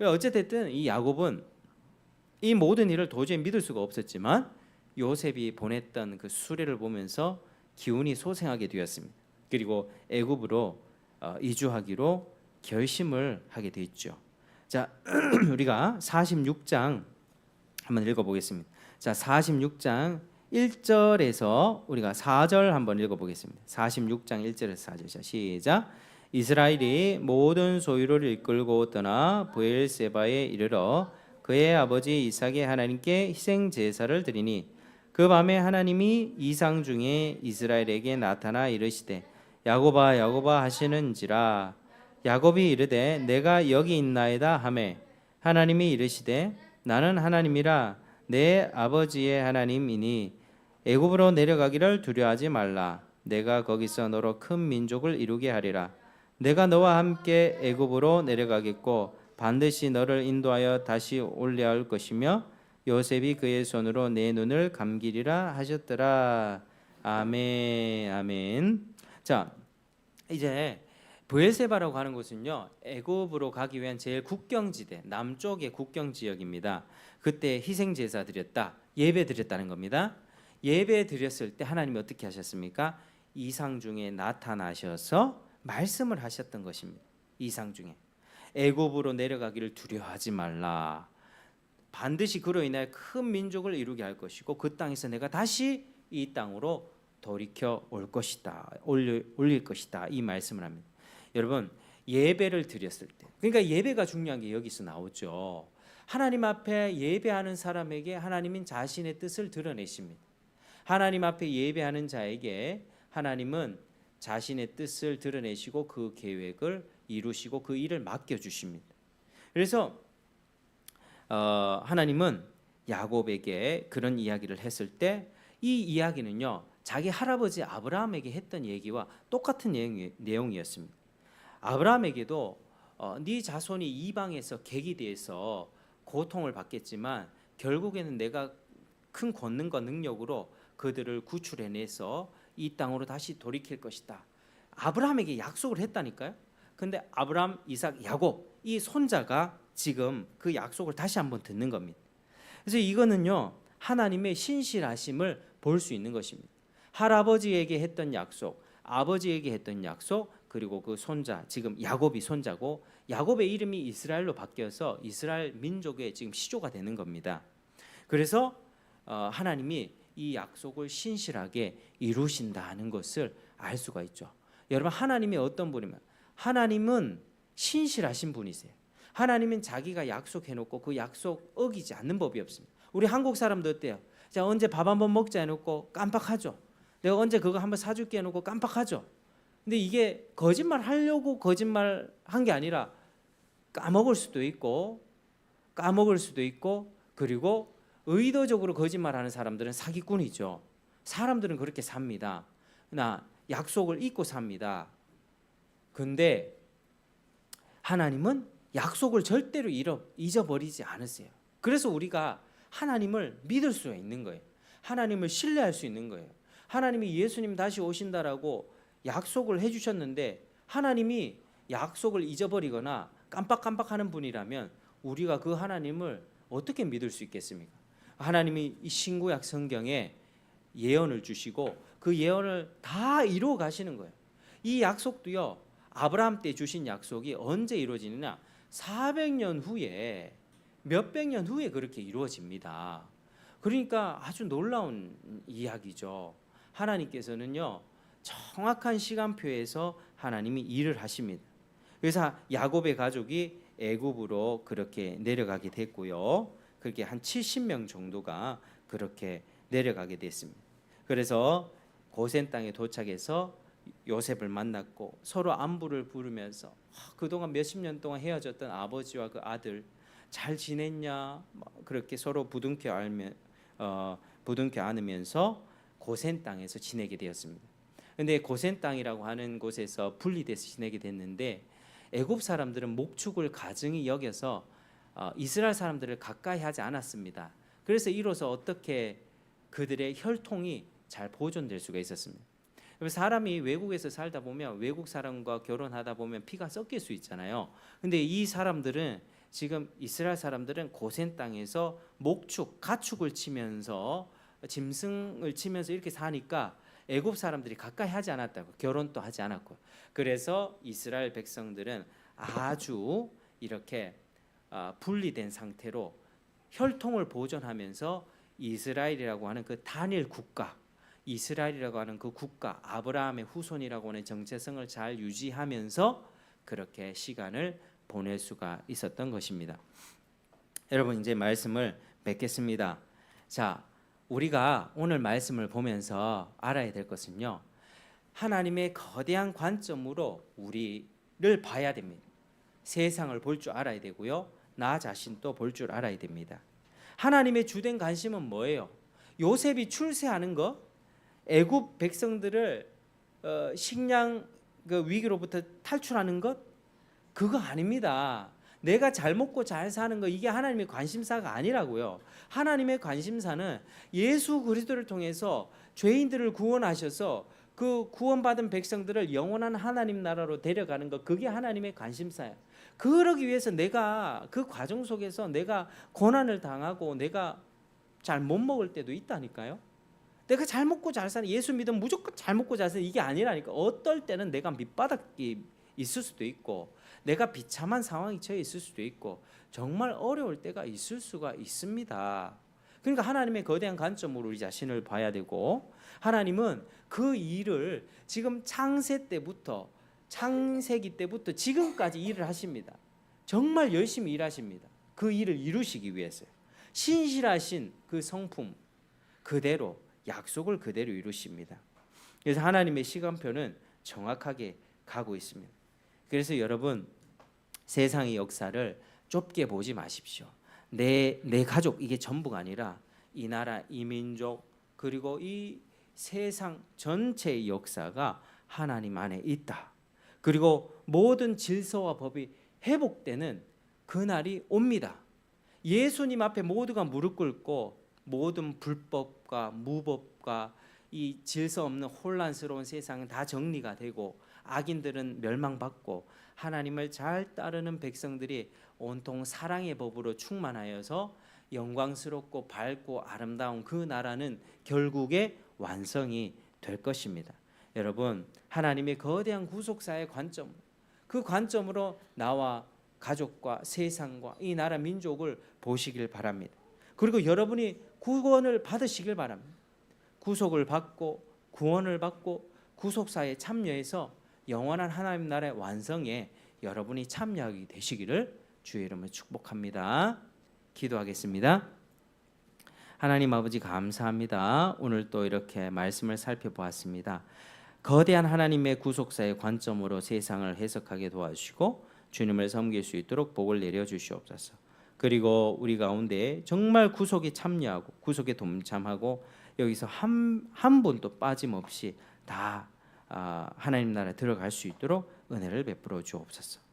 어쨌든 이 야곱은 이 모든 일을 도저히 믿을 수가 없었지만 요셉이 보냈던 그 수레를 보면서 기운이 솟아나게 되었습니다. 그리고 애굽으로 이주하기로 결심을 하게 되었죠. 자, 우리가 46장 한번 읽어보겠습니다. 자, 46장 1절에서 우리가 4절 한번 읽어보겠습니다. 46장 1절에서 4절 시작. 이스라엘이 모든 소유를 이끌고 떠나 브엘세바에 이르러 그의 아버지 이삭의 하나님께 희생 제사를 드리니 그 밤에 하나님이 이상 중에 이스라엘에게 나타나 이르시되 야곱아 야곱아 하시는지라. 야곱이 이르되 내가 여기 있나이다 하매 하나님이 이르시되 나는 하나님이라 내 아버지의 하나님이니 애굽으로 내려가기를 두려워하지 말라. 내가 거기서 너로 큰 민족을 이루게 하리라. 내가 너와 함께 애굽으로 내려가겠고 반드시 너를 인도하여 다시 올려올 것이며 요셉이 그의 손으로 내 눈을 감기리라 하셨더라. 아멘. 아멘. 자, 이제 브엘세바라고 하는 곳은요, 애굽으로 가기 위한 제일 국경지대, 남쪽의 국경 지역입니다. 그때 희생 제사 드렸다, 예배 드렸다는 겁니다. 예배 드렸을 때 하나님이 어떻게 하셨습니까? 이상 중에 나타나셔서 말씀을 하셨던 것입니다. 이상 중에 애굽으로 내려가기를 두려워하지 말라. 반드시 그로 인하여 큰 민족을 이루게 할 것이고 그 땅에서 내가 다시 이 땅으로 돌이켜 올 것이다. 올릴 것이다. 이 말씀을 합니다. 여러분, 예배를 드렸을 때, 그러니까 예배가 중요한 게 여기서 나오죠. 하나님 앞에 예배하는 사람에게 하나님은 자신의 뜻을 드러내십니다. 하나님 앞에 예배하는 자에게 하나님은 자신의 뜻을 드러내시고 그 계획을 이루시고 그 일을 맡겨주십니다. 그래서 하나님은 야곱에게 그런 이야기를 했을 때 이 이야기는요, 자기 할아버지 아브라함에게 했던 얘기와 똑같은 내용이었습니다. 아브라함에게도 네 자손이 이방에서 객이되어서 고통을 받겠지만 결국에는 내가 큰 권능과 능력으로 그들을 구출해내서 이 땅으로 다시 돌이킬 것이다. 아브라함에게 약속을 했다니까요. 근데 아브라함, 이삭, 야곱 이 손자가 지금 그 약속을 다시 한번 듣는 겁니다. 그래서 이거는요, 하나님의 신실하심을 볼 수 있는 것입니다. 할아버지에게 했던 약속, 아버지에게 했던 약속, 그리고 그 손자, 지금 야곱이 손자고 야곱의 이름이 이스라엘로 바뀌어서 이스라엘 민족의 지금 시조가 되는 겁니다. 그래서 하나님이 이 약속을 신실하게 이루신다는 것을 알 수가 있죠. 여러분, 하나님이 어떤 분이면 하나님은 신실하신 분이세요. 하나님은 자기가 약속해놓고 그 약속 어기지 않는 법이 없습니다. 우리 한국 사람도 어때요? 자, 언제 밥 한번 먹자 해놓고 깜빡하죠. 내가 언제 그거 한번 사줄게 해놓고 깜빡하죠. 근데 이게 거짓말 하려고 거짓말 한 게 아니라 까먹을 수도 있고 그리고 의도적으로 거짓말하는 사람들은 사기꾼이죠. 사람들은 그렇게 삽니다. 나 약속을 잊고 삽니다. 근데 하나님은 약속을 절대로 잊어버리지 않으세요. 그래서 우리가 하나님을 믿을 수 있는 거예요. 하나님을 신뢰할 수 있는 거예요. 하나님이 예수님 다시 오신다라고 약속을 해주셨는데 하나님이 약속을 잊어버리거나 깜빡깜빡하는 분이라면 우리가 그 하나님을 어떻게 믿을 수 있겠습니까? 하나님이 이 신구약 성경에 예언을 주시고 그 예언을 다 이루어 가시는 거예요. 이 약속도요, 아브라함 때 주신 약속이 언제 이루어지느냐? 400년 후에, 몇백 년 후에 그렇게 이루어집니다. 그러니까 아주 놀라운 이야기죠. 하나님께서는요, 정확한 시간표에서 하나님이 일을 하십니다. 그래서 야곱의 가족이 애굽으로 그렇게 내려가게 됐고요. 그렇게 한 70명 정도가 그렇게 내려가게 됐습니다. 그래서 고센 땅에 도착해서 요셉을 만났고 서로 안부를 부르면서 그동안 몇십 년 동안 헤어졌던 아버지와 그 아들 잘 지냈냐, 그렇게 서로 부둥켜 안으면서 고센 땅에서 지내게 되었습니다. 근데 고센 땅이라고 하는 곳에서 분리돼서 지내게 됐는데 애굽 사람들은 목축을 가증히 여겨서 이스라엘 사람들을 가까이 하지 않았습니다. 그래서 이로써 어떻게 그들의 혈통이 잘 보존될 수가 있었습니다. 사람이 외국에서 살다 보면 외국 사람과 결혼하다 보면 피가 섞일 수 있잖아요. 근데 이 사람들은 지금 이스라엘 사람들은 고센 땅에서 목축, 가축을 치면서 짐승을 치면서 이렇게 사니까 애굽 사람들이 가까이 하지 않았다고, 결혼도 하지 않았고, 그래서 이스라엘 백성들은 아주 이렇게 분리된 상태로 혈통을 보존하면서 이스라엘이라고 하는 그 단일 국가, 이스라엘이라고 하는 그 국가, 아브라함의 후손이라고 하는 정체성을 잘 유지하면서 그렇게 시간을 보낼 수가 있었던 것입니다. 여러분, 이제 말씀을 맺겠습니다. 자, 우리가 오늘 말씀을 보면서 알아야 될 것은요, 하나님의 거대한 관점으로 우리를 봐야 됩니다. 세상을 볼 줄 알아야 되고요, 나 자신도 볼 줄 알아야 됩니다. 하나님의 주된 관심은 뭐예요? 요셉이 출세하는 것, 애굽 백성들을 식량 그 위기로부터 탈출하는 것, 그거 아닙니다. 내가 잘 먹고 잘 사는 거, 이게 하나님의 관심사가 아니라고요. 하나님의 관심사는 예수 그리스도를 통해서 죄인들을 구원하셔서 그 구원받은 백성들을 영원한 하나님 나라로 데려가는 것, 그게 하나님의 관심사야. 그러기 위해서 내가 그 과정 속에서 내가 고난을 당하고 내가 잘 못 먹을 때도 있다니까요. 내가 잘 먹고 잘 사는, 예수 믿으면 무조건 잘 먹고 잘 사는 이게 아니라니까. 어떨 때는 내가 밑바닥이 있을 수도 있고 내가 비참한 상황이 처해 있을 수도 있고 정말 어려울 때가 있을 수가 있습니다. 그러니까 하나님의 거대한 관점으로 우리 자신을 봐야 되고, 하나님은 그 일을 지금 창세기 때부터 지금까지 일을 하십니다. 정말 열심히 일하십니다. 그 일을 이루시기 위해서요. 신실하신 그 성품 그대로, 약속을 그대로 이루십니다. 그래서 하나님의 시간표는 정확하게 가고 있습니다. 그래서 여러분, 세상의 역사를 좁게 보지 마십시오. 내 가족 이게 전부가 아니라 이 나라, 이 민족, 그리고 이 세상 전체의 역사가 하나님 안에 있다. 그리고 모든 질서와 법이 회복되는 그날이 옵니다. 예수님 앞에 모두가 무릎 꿇고 모든 불법과 무법과 이 질서 없는 혼란스러운 세상은 다 정리가 되고 악인들은 멸망받고 하나님을 잘 따르는 백성들이 온통 사랑의 법으로 충만하여서 영광스럽고 밝고 아름다운 그 나라는 결국에 완성이 될 것입니다. 여러분, 하나님의 거대한 구속사의 관점, 그 관점으로 나와 가족과 세상과 이 나라 민족을 보시길 바랍니다. 그리고 여러분이 구원을 받으시길 바랍니다. 구속을 받고 구원을 받고 구속사에 참여해서 영원한 하나님 나라의 완성에 여러분이 참여하게 되시기를 주의 이름으로 축복합니다. 기도하겠습니다. 하나님 아버지, 감사합니다. 오늘 또 이렇게 말씀을 살펴보았습니다. 거대한 하나님의 구속사의 관점으로 세상을 해석하게 도와주시고 주님을 섬길 수 있도록 복을 내려 주시옵소서. 그리고 우리 가운데 정말 구속에 참여하고 구속에 동참하고 여기서 한 분도 빠짐없이 다 하나님 나라에 들어갈 수 있도록 은혜를 베풀어 주옵소서.